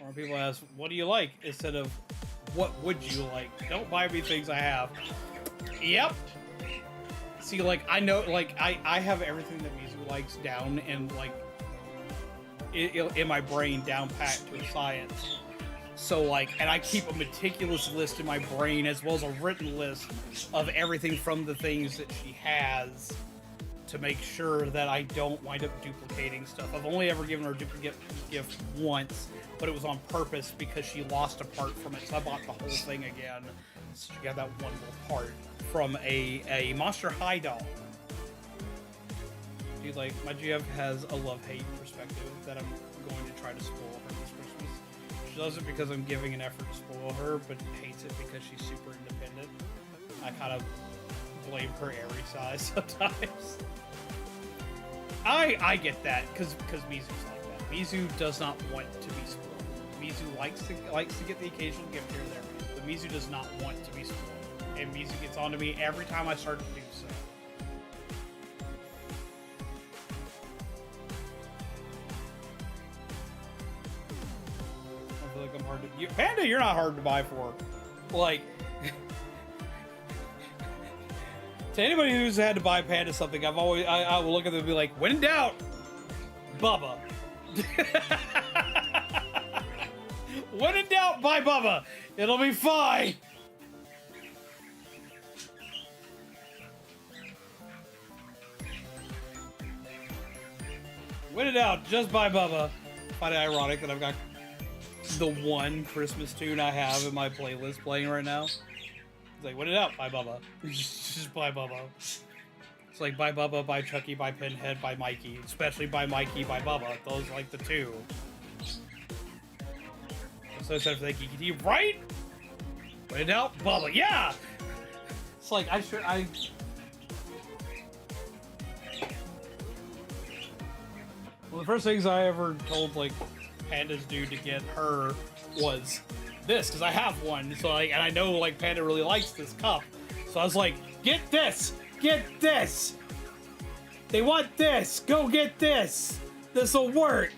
Or when people ask, what do you like? Instead of, what would you like? Don't buy me things I have. Yep. See, like, I know, like, I have everything that Mizu likes down and, like, in my brain down packed to a science. So, like, and I keep a meticulous list in my brain as well as a written list of everything from the things that she has to make sure that I don't wind up duplicating stuff. I've only ever given her a duplicate gift once, but it was on purpose because she lost a part from it, so I bought the whole thing again. So she got that one little part from a Monster High doll. Dude, like, my GF has a love-hate perspective that I'm going to try to spoil her this Christmas. She does it because I'm giving an effort to spoil her, but hates it because she's super independent. I kind of blame her airy size sometimes. I get that, because Mizu's like that. Mizu does not want to be spoiled. Mizu likes to get the occasional gift here and there, but Mizu does not want to be spoiled. And Mizu gets on to me every time I start to do so. I feel like I'm hard to... Panda, you're not hard to buy for. Like... To anybody who's had to buy Panda something, I will look at them and be like, when in doubt, Bubba. When in doubt, buy Bubba. It'll be fine. When in doubt, just buy Bubba. I find it ironic that I've got the one Christmas tune I have in my playlist playing right now. It's like, when in doubt, buy Bubba. Just buy Bubba. It's like, buy Bubba, buy Chucky, buy Pinhead, buy Mikey. Especially buy Mikey, buy Bubba. Those are like the two. So excited for that geeky tea, right? When in doubt, Bubba. Yeah! It's like, Well, the first things I ever told, like, Panda's dude to get her was this, because I have one. So, like, and I know, like, Panda really likes this cup. So I was like, get this! Get this! They want this! Go get this! This'll work!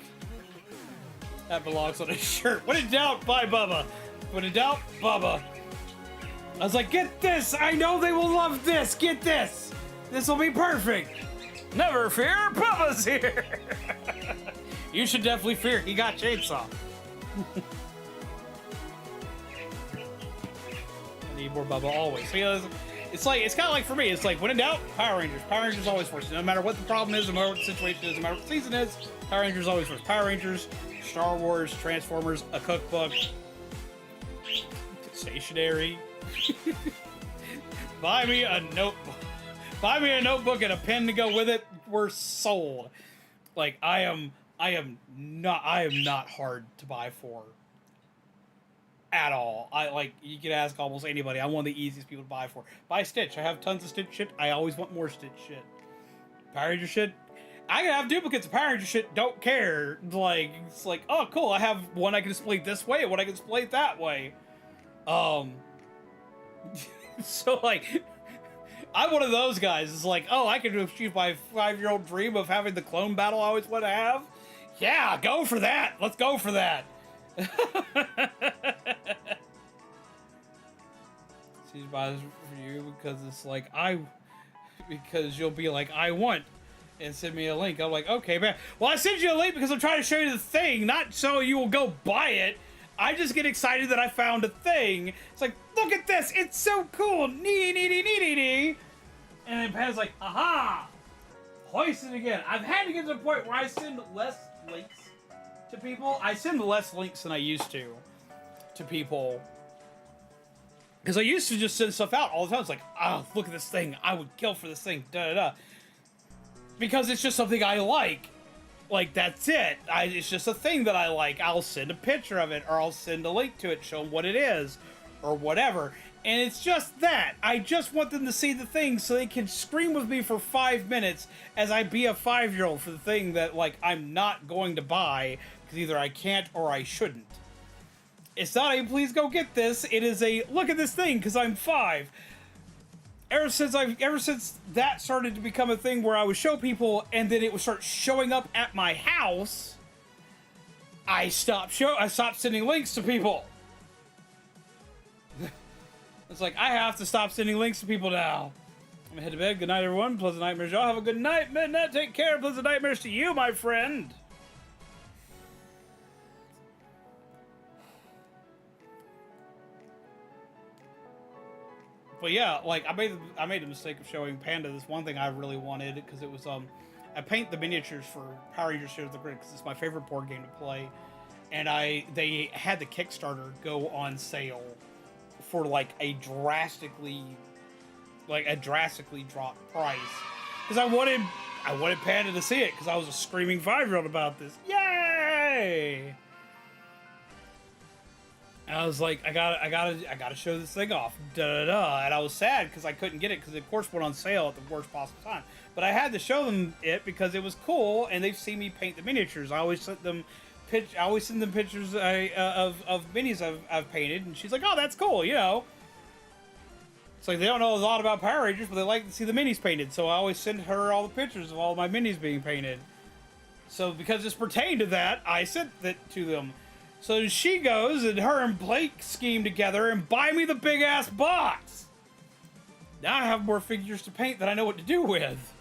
That belongs on a shirt. When in doubt, buy Bubba. When in doubt, Bubba. I was like, get this! I know they will love this! Get this! This'll be perfect! Never fear, Bubba's here! You should definitely fear, he got chainsaw. I need more Bubba always. So, yeah, it's like, it's kind of like for me, it's like, when in doubt, Power Rangers. Power Rangers always first. No matter what the problem is, no matter what the situation is, no matter what the season is, Power Rangers always first. Power Rangers, Star Wars, Transformers, a cookbook, stationery. Buy me a notebook. Buy me a notebook and a pen to go with it. We're sold. Like, I am not hard to buy for at all. You could ask almost anybody. I'm one of the easiest people to buy for. Buy Stitch. I have tons of Stitch shit. I always want more Stitch shit. Power Ranger shit. I can have duplicates of Power Ranger shit. Don't care. Like, it's like, oh, cool. I have one I can display this way and one I can display that way. So, like, I'm one of those guys. It's like, oh, I can achieve my 5-year-old dream of having the clone battle I always want to have. Yeah, go for that. Let's go for that. She's buys for you because it's like, because you'll be like, I want, and send me a link. I'm like, okay, man. Well, I sent you a link because I'm trying to show you the thing, not so you will go buy it. I just get excited that I found a thing. It's like, look at this. It's so cool. Nee. And then Pan's like, aha! Hoist it again. I've had to get to the point where I send less links to people. I send less links than I used to people. Because I used to just send stuff out all the time. It's like, oh, look at this thing. I would kill for this thing. Da-da-da. Because it's just something I like. Like, that's it. It's just a thing that I like. I'll send a picture of it, or I'll send a link to it, show them what it is, or whatever. And it's just that. I just want them to see the thing so they can scream with me for 5 minutes as I be a 5-year-old for the thing that, like, I'm not going to buy because either I can't or I shouldn't. It's not a please go get this. It is a look at this thing because I'm 5. Ever since that started to become a thing where I would show people and then it would start showing up at my house, I stopped sending links to people. It's like, I have to stop sending links to people now. I'm gonna head to bed. Good night, everyone. Pleasant nightmares, y'all. Have a good night, midnight. Take care. Pleasant nightmares to you, my friend. But yeah, like, I made the mistake of showing Panda this one thing I really wanted, because it was, I paint the miniatures for Power Rangers Shadow of the Grid, because it's my favorite board game to play. And they had the Kickstarter go on sale for like a drastically dropped price, because I wanted Panda to see it, because I was a screaming 5-year-old about this. Yay! And I was like, I gotta show this thing off, and I was sad because I couldn't get it because it of course went on sale at the worst possible time. But I had to show them it because it was cool, and they've seen me paint the miniatures. I always send them pictures of minis I've painted, and she's like, "Oh, that's cool," you know. It's like they don't know a lot about Power Rangers, but they like to see the minis painted. So I always send her all the pictures of all my minis being painted. So because this pertained to that, I sent it to them. So she goes, and her and Blake scheme together and buy me the big ass box. Now I have more figures to paint that I know what to do with.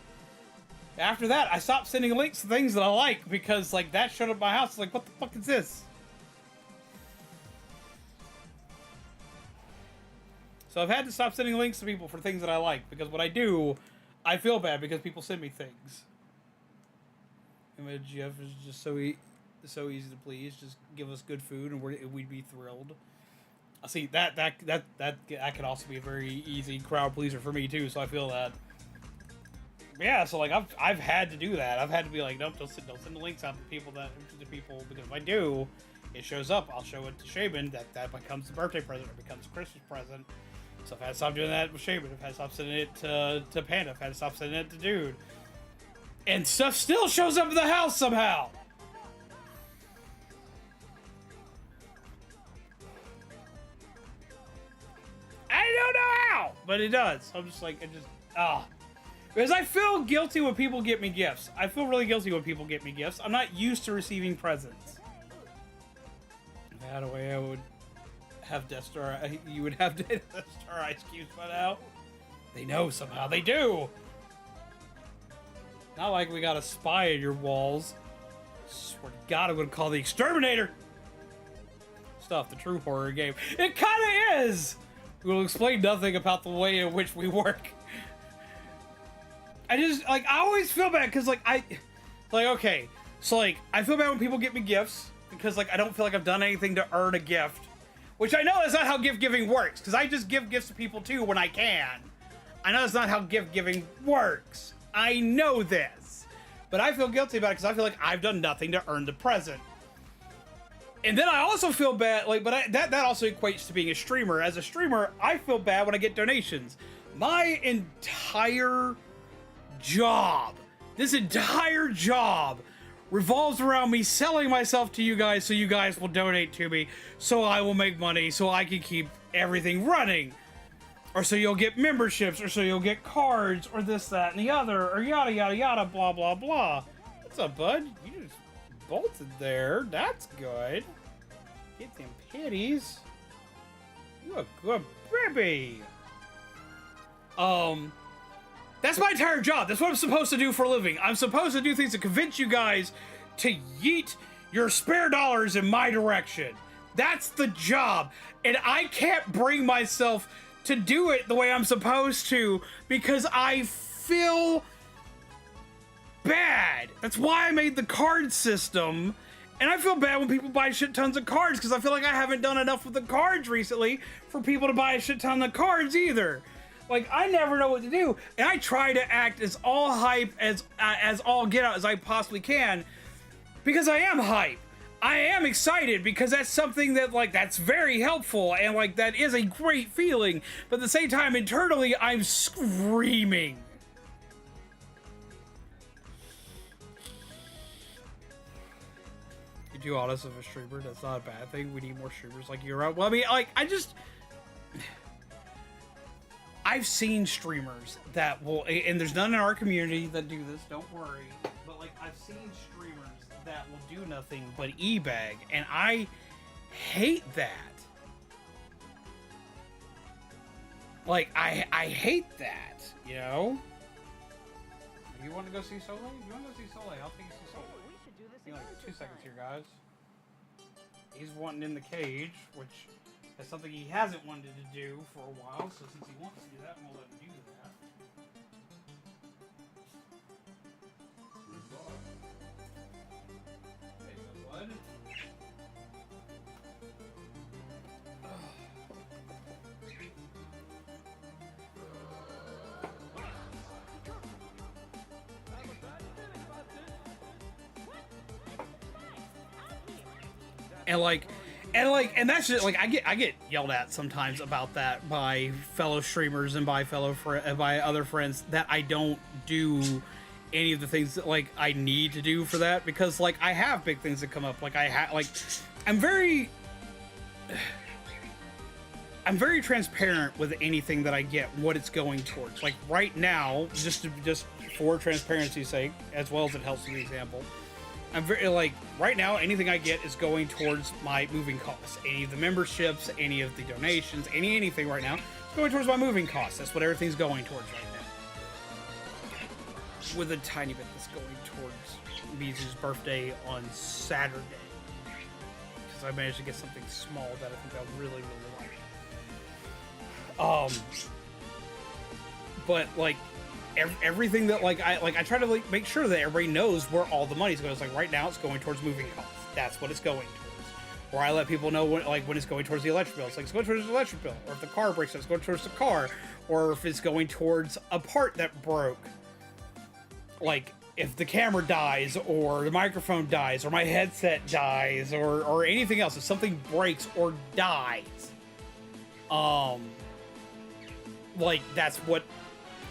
After that, I stopped sending links to things that I like, because like that showed up at my house. It's like, what the fuck is this? So I've had to stop sending links to people for things that I like, because when I do, I feel bad because people send me things. Image Jeff is just so easy to please. Just give us good food and we'd be thrilled. I see that could also be a very easy crowd pleaser for me too. So I feel that. Yeah, so like I've had to do that. I've had to be like, nope, don't send the links out to people because if I do, it shows up. I'll show it to Shaman. That becomes the birthday present or becomes a Christmas present. So I've had to stop doing that with Shaman. I've had to stop sending it to Panda. I've had to stop sending it to Dude. And stuff still shows up in the house somehow. I don't know how, but it does. I'm just like, because I feel guilty when people get me gifts. I feel really guilty when people get me gifts. I'm not used to receiving presents. If I had a way, I would have Death Star. You would have Death Star ice cubes by now. They know somehow. They do. Not like we got a spy in your walls. Swear to God, I'm gonna call the Exterminator. Stuff, the true horror game. It kind of is. We will explain nothing about the way in which we work. I always feel bad because, okay, so, like, I feel bad when people get me gifts because, like, I don't feel like I've done anything to earn a gift, which I know that's not how gift giving works, because I just give gifts to people, too, when I can. I know that's not how gift giving works. I know this, but I feel guilty about it because I feel like I've done nothing to earn the present. And then I also feel bad, that also equates to being a streamer. As a streamer, I feel bad when I get donations. My entire job, this entire job, revolves around me selling myself to you guys so you guys will donate to me, so I will make money, so I can keep everything running. Or so you'll get memberships, or so you'll get cards, or this, that, and the other, or yada, yada, yada, blah, blah, blah. What's up, bud? You just bolted there. That's good. Get them pitties. You a good baby. That's my entire job. That's what I'm supposed to do for a living. I'm supposed to do things to convince you guys to yeet your spare dollars in my direction. That's the job. And I can't bring myself to do it the way I'm supposed to because I feel bad. That's why I made the card system. And I feel bad when people buy shit tons of cards because I feel like I haven't done enough with the cards recently for people to buy a shit ton of cards either. Like, I never know what to do, and I try to act as all hype as all get out as I possibly can, because I am hype. I am excited because that's something that, like, that's very helpful and, like, that is a great feeling. But at the same time, internally, I'm screaming. You do honest of a streamer, that's not a bad thing. We need more streamers like you around. Well, I mean, like, I've seen streamers that will, and there's none in our community that do this, don't worry. But, like, I've seen streamers that will do nothing but e-bag, and I hate that. Like, I hate that, you know? You want to go see Soleil? You want to go see Soleil? I'll take you to see Soleil. Give me like 2 seconds here, guys. He's wanting in the cage, which is something he hasn't wanted to do for a while, so since he wants to do that, we'll let him do that. And that's just like I get yelled at sometimes about that by fellow streamers and by by other friends that I don't do any of the things that like I need to do for that, because like I have big things that come up. Like I'm very transparent with anything that I get, what it's going towards. Like right now, just for transparency's sake, as well as it helps with the example, I'm very, like, right now, anything I get is going towards my moving costs. Any of the memberships, any of the donations, anything right now, it's going towards my moving costs. That's what everything's going towards right now. With a tiny bit that's going towards Mizu's birthday on Saturday. Because I managed to get something small that I think I really, really like. But, like, everything that I try to like make sure that everybody knows where all the money's going. It's like right now it's going towards moving costs. That's what it's going towards. Or I let people know when it's going towards the electric bill. It's like it's going towards the electric bill. Or if the car breaks, it's going towards the car. Or if it's going towards a part that broke. Like if the camera dies, or the microphone dies, or my headset dies, or anything else. If something breaks or dies, like that's what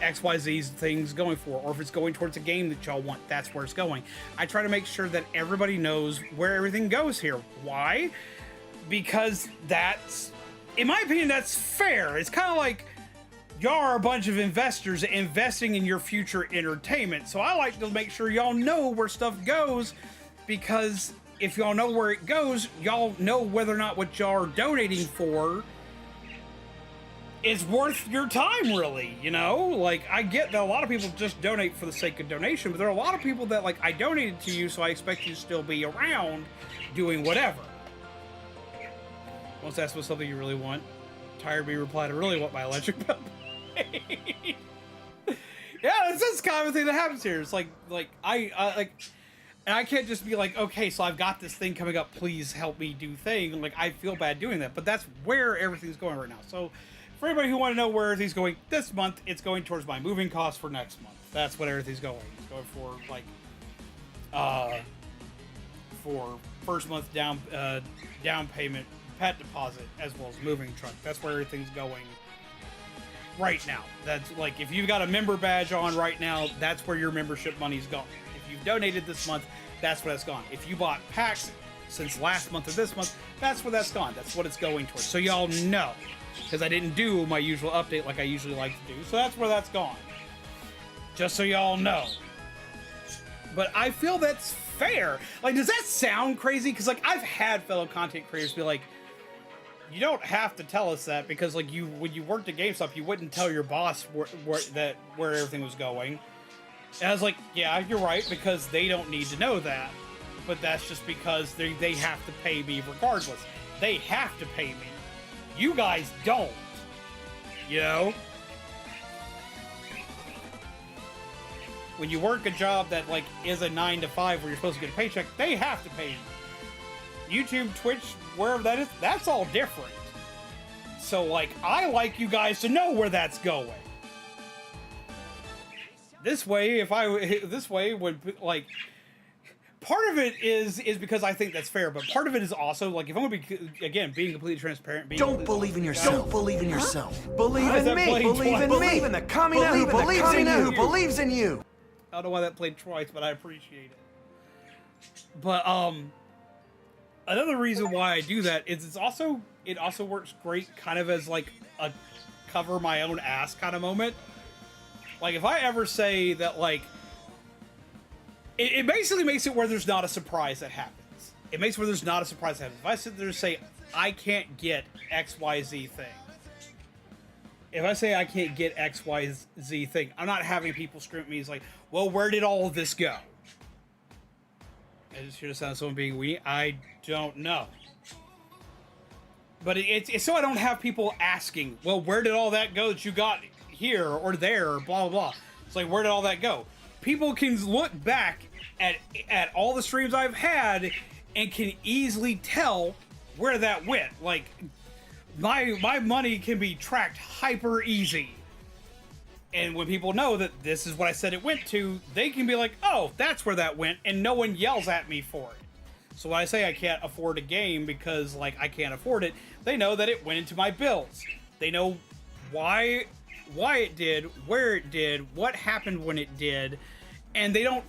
XYZ's things going for. Or if it's going towards a game that y'all want, that's where it's going. I try to make sure that everybody knows where everything goes here. Why? Because that's, in my opinion, that's fair. It's kind of like y'all are a bunch of investors investing in your future entertainment. So I like to make sure y'all know where stuff goes, because if y'all know where it goes, y'all know whether or not what y'all are donating for is worth your time, really, you know? Like, I get that a lot of people just donate for the sake of donation, but there are a lot of people that, like, I donated to you, so I expect you to still be around doing whatever. Once that's what something you really want, Tired Me replied, I really want my electric bill. Yeah, that's kind of a thing that happens here. It's like, and I can't just be like, okay, so I've got this thing coming up, please help me do thing. Like, I feel bad doing that, but that's where everything's going right now. So, for anybody who want to know where everything's going this month, it's going towards my moving costs for next month. That's what everything's going. It's going for, like, for first month down payment, pet deposit, as well as moving truck. That's where everything's going right now. That's, like, if you've got a member badge on right now, that's where your membership money's gone. If you've donated this month, that's where it's gone. If you bought packs since last month or this month, that's where that's gone. That's what it's going towards. So y'all know. Because I didn't do my usual update like I usually like to do. So that's where that's gone. Just so y'all know. But I feel that's fair. Like, does that sound crazy? Because, like, I've had fellow content creators be like, you don't have to tell us that, because, like, when you worked at GameStop, you wouldn't tell your boss where everything was going. And I was like, yeah, you're right, because they don't need to know that. But that's just because they have to pay me regardless. They have to pay me. You guys don't, you know? When you work a job that, like, is a 9 to 5 where you're supposed to get a paycheck, they have to pay you. YouTube, Twitch, wherever that is, that's all different. So, like, I like you guys to know where that's going. This way, this way would, like, part of it is because I think that's fair, but part of it is also like if I'm gonna be again being completely transparent. Don't believe in yourself. Don't believe in yourself. Believe Why is in that me. playing Believe in twice? me. Believe in the Kamina who believes in you. Who believes in you. I don't know why that played twice, but I appreciate it. But another reason why I do that is it also works great kind of as like a cover my own ass kind of moment. Like if I ever say that like it basically makes it where there's not a surprise that happens. It makes it where there's not a surprise that happens. If I sit there and say I can't get XYZ thing. If I say I can't get XYZ thing, I'm not having people scream at me. It's like, well, where did all of this go? I just hear the sound of someone being weenie. I don't know. But it's so I don't have people asking, well, where did all that go that you got here or there or blah, blah, blah. It's like, where did all that go? People can look back at all the streams I've had and can easily tell where that went. Like, my money can be tracked hyper easy. And when people know that this is what I said it went to, they can be like, oh, that's where that went, and no one yells at me for it. So when I say I can't afford a game because, like, I can't afford it, they know that it went into my bills. They know why it did, where it did, what happened when it did, and they don't...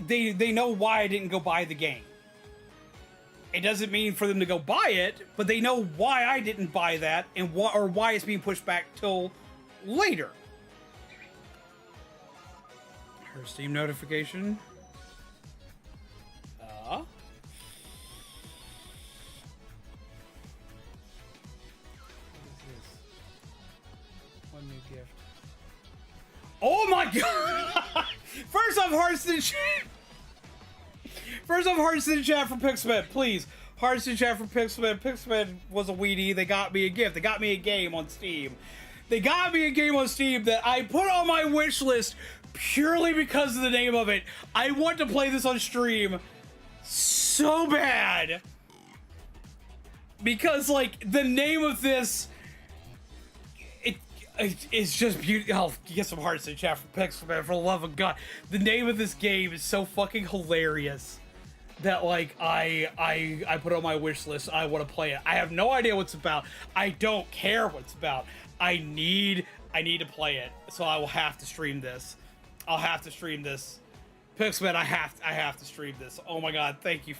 They know why I didn't go buy the game. It doesn't mean for them to go buy it, but they know why I didn't buy that and why it's being pushed back till later. Her Steam notification. What is this? One new gift. Oh my god! First off, hearts in the chat. First off, hearts in the chat for Pixelman, please. Hearts in the chat for Pixelman. Pixelman was a weenie. They got me a gift. They got me a game on Steam. They got me a game on Steam that I put on my wish list purely because of the name of it. I want to play this on stream so bad. Because, like, the name of this... It's just beautiful. Oh, get some hearts in the chat for Pixelman, for the love of God. The name of this game is so fucking hilarious that, like, I put it on my wish list. I want to play it. I have no idea what it's about. I don't care what it's about. I need to play it. So I will have to stream this. I'll have to stream this. Pixelman, I have to stream this. Oh my god, thank you.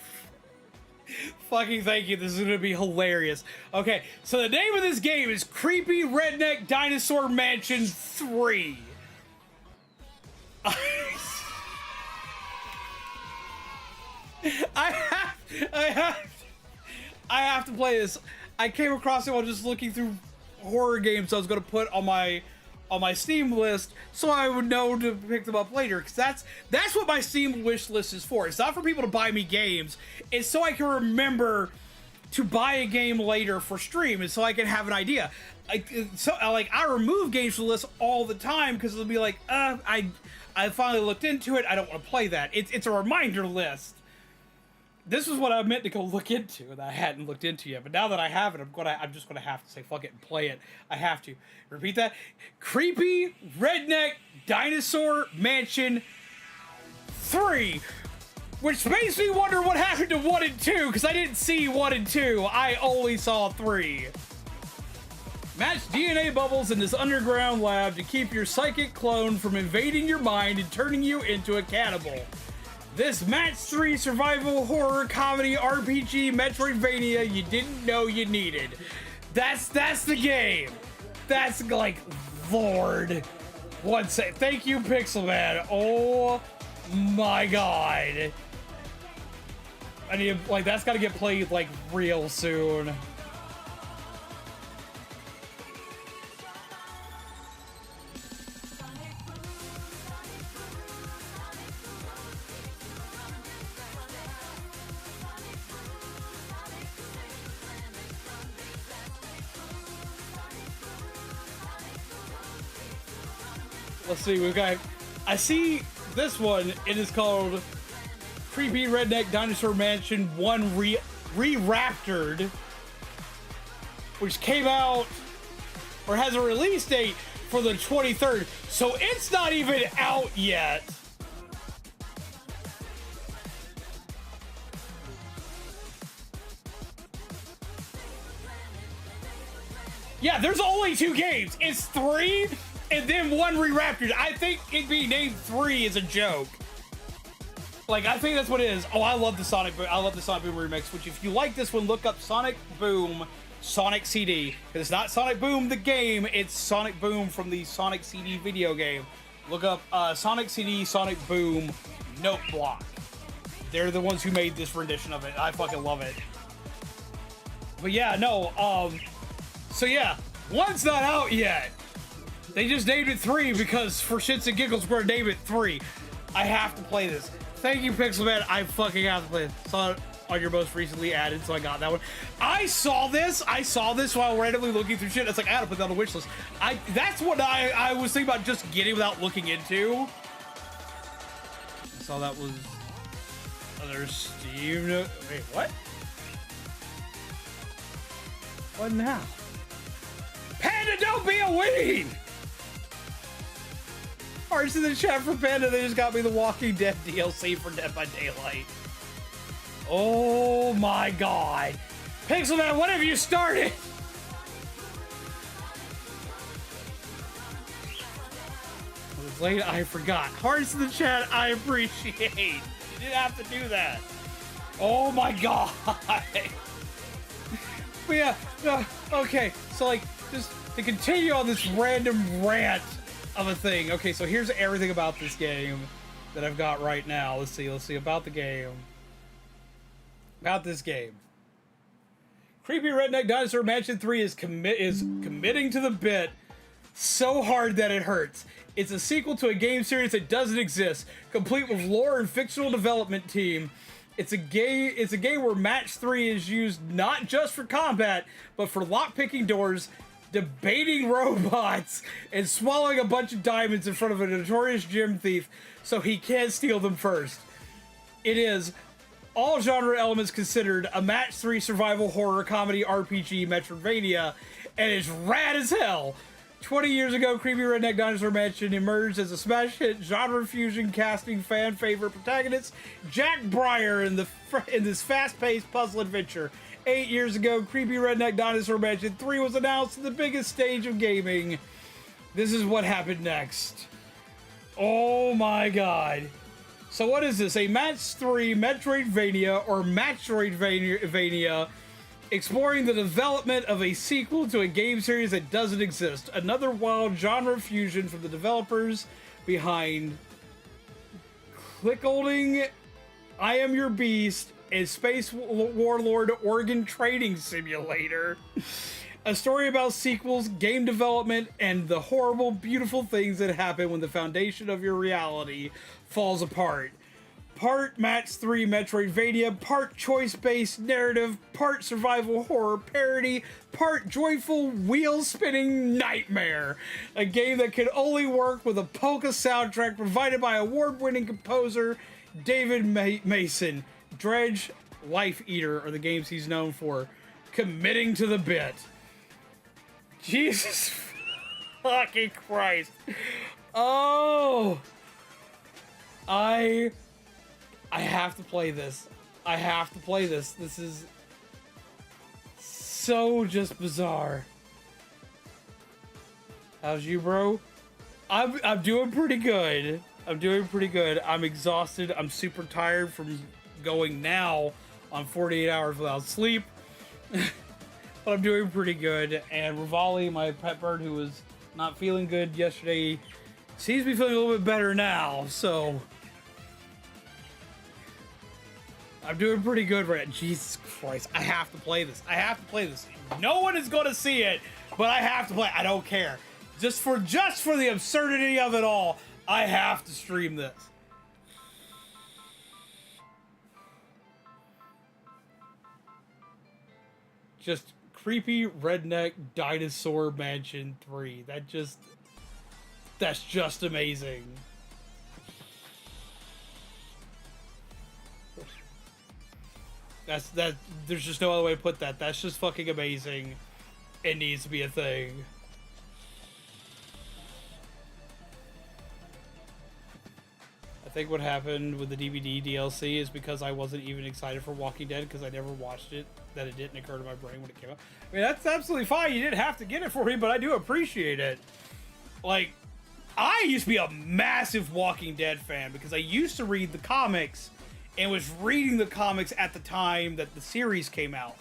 Fucking thank you. This is gonna be hilarious. Okay, so the name of this game is Creepy Redneck Dinosaur Mansion 3. I have to play this. I came across it while just looking through horror games I was gonna put on my Steam list, so I would know to pick them up later. Because that's what my Steam wish list is for. It's not for people to buy me games. It's so I can remember to buy a game later for stream, and so I can have an idea. I remove games from the list all the time because it'll be like, I finally looked into it. I don't want to play that. It's a reminder list. This is what I meant to go look into that I hadn't looked into yet. But now that I have it, I'm just gonna have to say fuck it and play it. I have to. Repeat that. Creepy Redneck Dinosaur Mansion 3. Which makes me wonder what happened to 1 and 2, because I didn't see 1 and 2. I only saw 3. Match DNA bubbles in this underground lab to keep your psychic clone from invading your mind and turning you into a cannibal. This Match 3 survival horror comedy RPG Metroidvania you didn't know you needed. That's the game. That's like, Lord. One sec. Thank you, Pixelman. Oh my god. I need, like, that's gotta get played, like, real soon. Let's see, we've got... I see this one. It is called Creepy Redneck Dinosaur Mansion 1 Re-Raptored, which came out, or has a release date for the 23rd. So it's not even out yet. Yeah, there's only 2 games. It's 3 and then 1 re-raptured. I think it being named 3 is a joke. Like, I think that's what it is. Oh, I love the Sonic Boom. I love the Sonic Boom remix, which if you like this one, look up Sonic Boom Sonic CD. Because it's not Sonic Boom the game, it's Sonic Boom from the Sonic CD video game. Look up Sonic CD Sonic Boom Note Block. They're the ones who made this rendition of it. I fucking love it. But yeah, no, so yeah, 1's not out yet. They just named it 3 because for shits and giggles we're gonna name it 3. I have to play this. Thank you, Pixelman. I fucking have to play it. Saw it on your most recently added, so I got that one. I saw this while randomly looking through shit. It's like, I gotta put that on the wish list. That's what I was thinking about just getting without looking into. I saw that was other Steam. Wait, what? What now? Panda, don't be a weed! Hearts in the chat for Panda. They just got me the Walking Dead DLC for Dead by Daylight. Oh my god. Pixelman, what have you started? It was late, I forgot. Hearts in the chat, I appreciate. You didn't have to do that. Oh my god. But yeah, okay, so like, just to continue on this random rant of a thing. Okay, so here's everything about this game that I've got right now. Let's see about the game. About this game. Creepy Redneck Dinosaur Mansion 3 is committing to the bit so hard that it hurts. It's a sequel to a game series that doesn't exist, complete with lore and fictional development team. It's a game where match 3 is used not just for combat, but for lock-picking doors, debating robots, and swallowing a bunch of diamonds in front of a notorious gem thief so he can't steal them first. It is, all genre elements considered, a match 3 survival horror comedy RPG Metroidvania, and it's rad as hell. 20 years ago, Creepy Redneck Dinosaur Mansion emerged as a smash hit genre fusion casting fan favorite protagonist Jack Breyer in this fast-paced puzzle adventure. 8 years ago, Creepy Redneck Dinosaur Mansion 3 was announced on the biggest stage of gaming. This is what happened next. Oh my god. So what is this? A match 3 Metroidvania or Matchroidvania exploring the development of a sequel to a game series that doesn't exist. Another wild genre fusion from the developers behind Clickholding, I Am Your Beast, and Space Warlord Organ Trading Simulator. A story about sequels, game development, and the horrible, beautiful things that happen when the foundation of your reality falls apart. Part Match 3 Metroidvania, part choice-based narrative, part survival horror parody, part joyful wheel-spinning nightmare. A game that can only work with a polka soundtrack provided by award-winning composer David Mason. Dredge, Life Eater are the games he's known for. Committing to the bit. Jesus fucking Christ. Oh. I have to play this. I have to play this. This is so just bizarre. How's you, bro? I'm doing pretty good. I'm doing pretty good. I'm exhausted. I'm super tired from going now on 48 hours without sleep. But I'm doing pretty good. And Rivali, my pet bird who was not feeling good yesterday, seems to be feeling a little bit better now. So I'm doing pretty good right now. Jesus Christ, I have to play this. I have to play this. No one is going to see it, but I have to play it. I don't care. Just for the absurdity of it all, I have to stream this. Just Creepy Redneck Dinosaur Mansion 3. That's just amazing. There's just no other way to put that. That's just fucking amazing. It needs to be a thing. think what happened with the DVD DLC is because I wasn't even excited for Walking Dead because I never watched it, that it didn't occur to my brain when it came out. I mean, that's absolutely fine. You didn't have to get it for me, but I do appreciate it. Like, I used to be a massive Walking Dead fan because I used to read the comics and was reading the comics at the time that the series came out.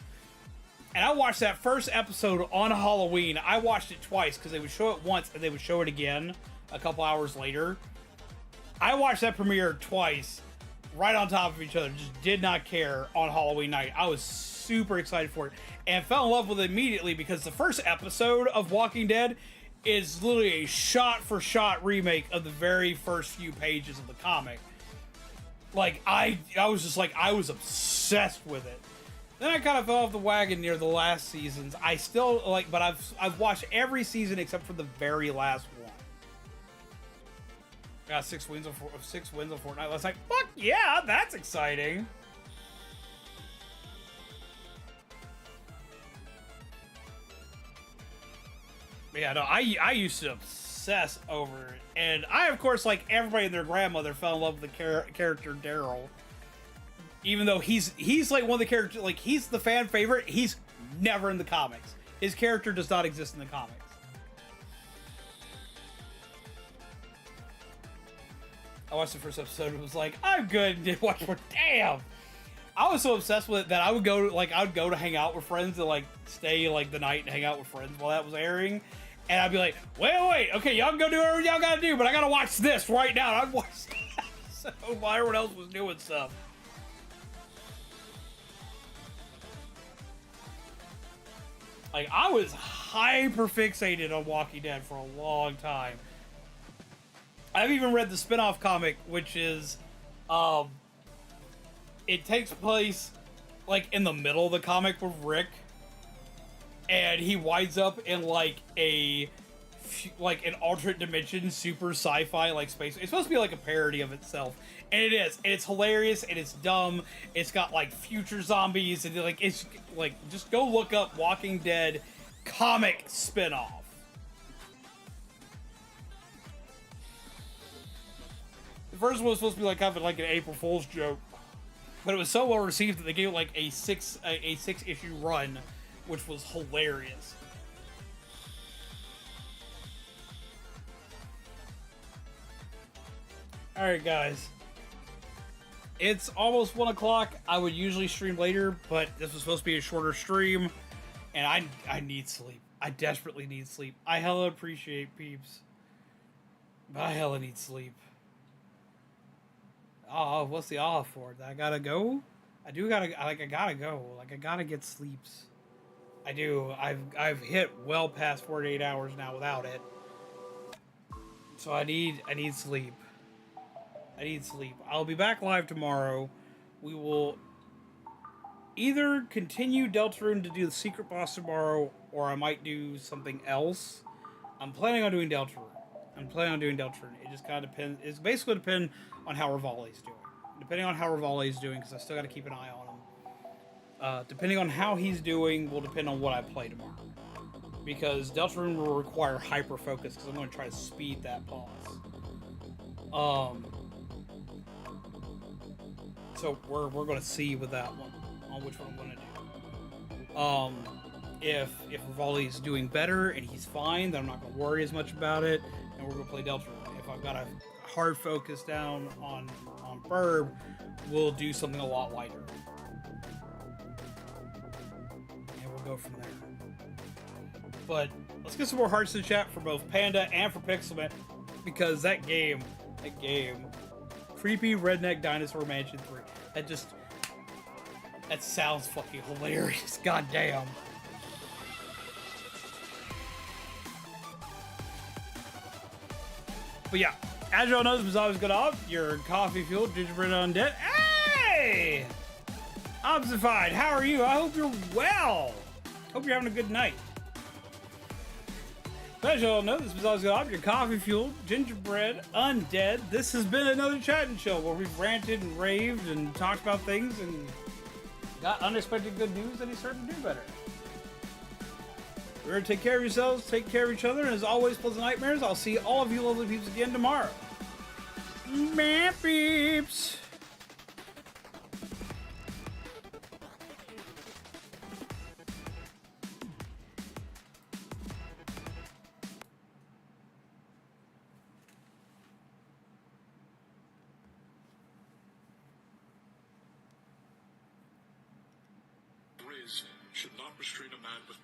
And I watched that first episode on Halloween. I watched it twice because they would show it once and they would show it again a couple hours later. I watched that premiere twice, right on top of each other. Just did not care on Halloween night. I was super excited for it and fell in love with it immediately because the first episode of Walking Dead is literally a shot-for-shot remake of the very first few pages of the comic. Like, I was just like, I was obsessed with it. Then I kind of fell off the wagon near the last seasons. I still, like, but I've watched every season except for the very last one. Got 6 wins on Fortnite. I was like, fuck yeah, that's exciting. But yeah, no, I used to obsess over it. And I, of course, like everybody and their grandmother, fell in love with the character Daryl. Even though he's like one of the characters, like he's the fan favorite, he's never in the comics. His character does not exist in the comics. I watched the first episode and was like, I'm good. And watch for damn. I was so obsessed with it that I would go to hang out with friends and like stay like the night and hang out with friends while that was airing. And I'd be like, wait, okay, y'all can go do whatever y'all gotta do, but I gotta watch this right now. And I'd watch that so while everyone else was doing stuff. Like, I was hyper fixated on Walking Dead for a long time. I've even read the spin-off comic, which is, it takes place, like, in the middle of the comic with Rick, and he winds up in, like, an alternate dimension, super sci-fi, like, space. It's supposed to be, like, a parody of itself, and it is. And it's hilarious, and it's dumb. It's got, like, future zombies, and, like, it's, like, just go look up Walking Dead comic spin-off. The first one was supposed to be like kind of like an April Fool's joke, but it was so well received that they gave it like a six issue run, which was hilarious. All right, guys, it's almost 1 o'clock. I would usually stream later, but this was supposed to be a shorter stream, and I need sleep. I desperately need sleep. I hella appreciate peeps, but I hella need sleep. Oh, what's the off for? I gotta go? I gotta go. Like, I gotta get sleeps. I do. I've hit well past 48 hours now without it. So I need sleep. I need sleep. I'll be back live tomorrow. We will either continue Deltarune to do the secret boss tomorrow, or I might do something else. I'm planning on doing Deltarune. It just kind of depends. It's basically depend on how Rivali's doing. Depending on how Rivali's doing, because I still got to keep an eye on him. Depending on how he's doing will depend on what I play tomorrow. Because Deltarune will require hyper focus, because I'm going to try to speed that boss. So we're going to see with that one on which one I'm going to do. If Rivali's doing better and he's fine, then I'm not going to worry as much about it, and we're going to play Deltarune. If I've got a hard focus down on Burb, we'll do something a lot lighter. And we'll go from there. But let's get some more hearts in the chat for both Panda and for Pixelman, because that game, Creepy Redneck Dinosaur Mansion 3, that sounds fucking hilarious. God damn. But yeah, as y'all know, this was always good off. Your coffee fueled gingerbread undead. Hey! Obsified, how are you? I hope you're well. Hope you're having a good night. As y'all know, this was always good off. Your coffee fueled gingerbread undead. This has been another chatting show where we've ranted and raved and talked about things and got unexpected good news that he's starting to do better. Remember to take care of yourselves, take care of each other, and as always, pleasant nightmares. I'll see all of you lovely peeps again tomorrow. Meh, beeps. Riz should not restrain a man with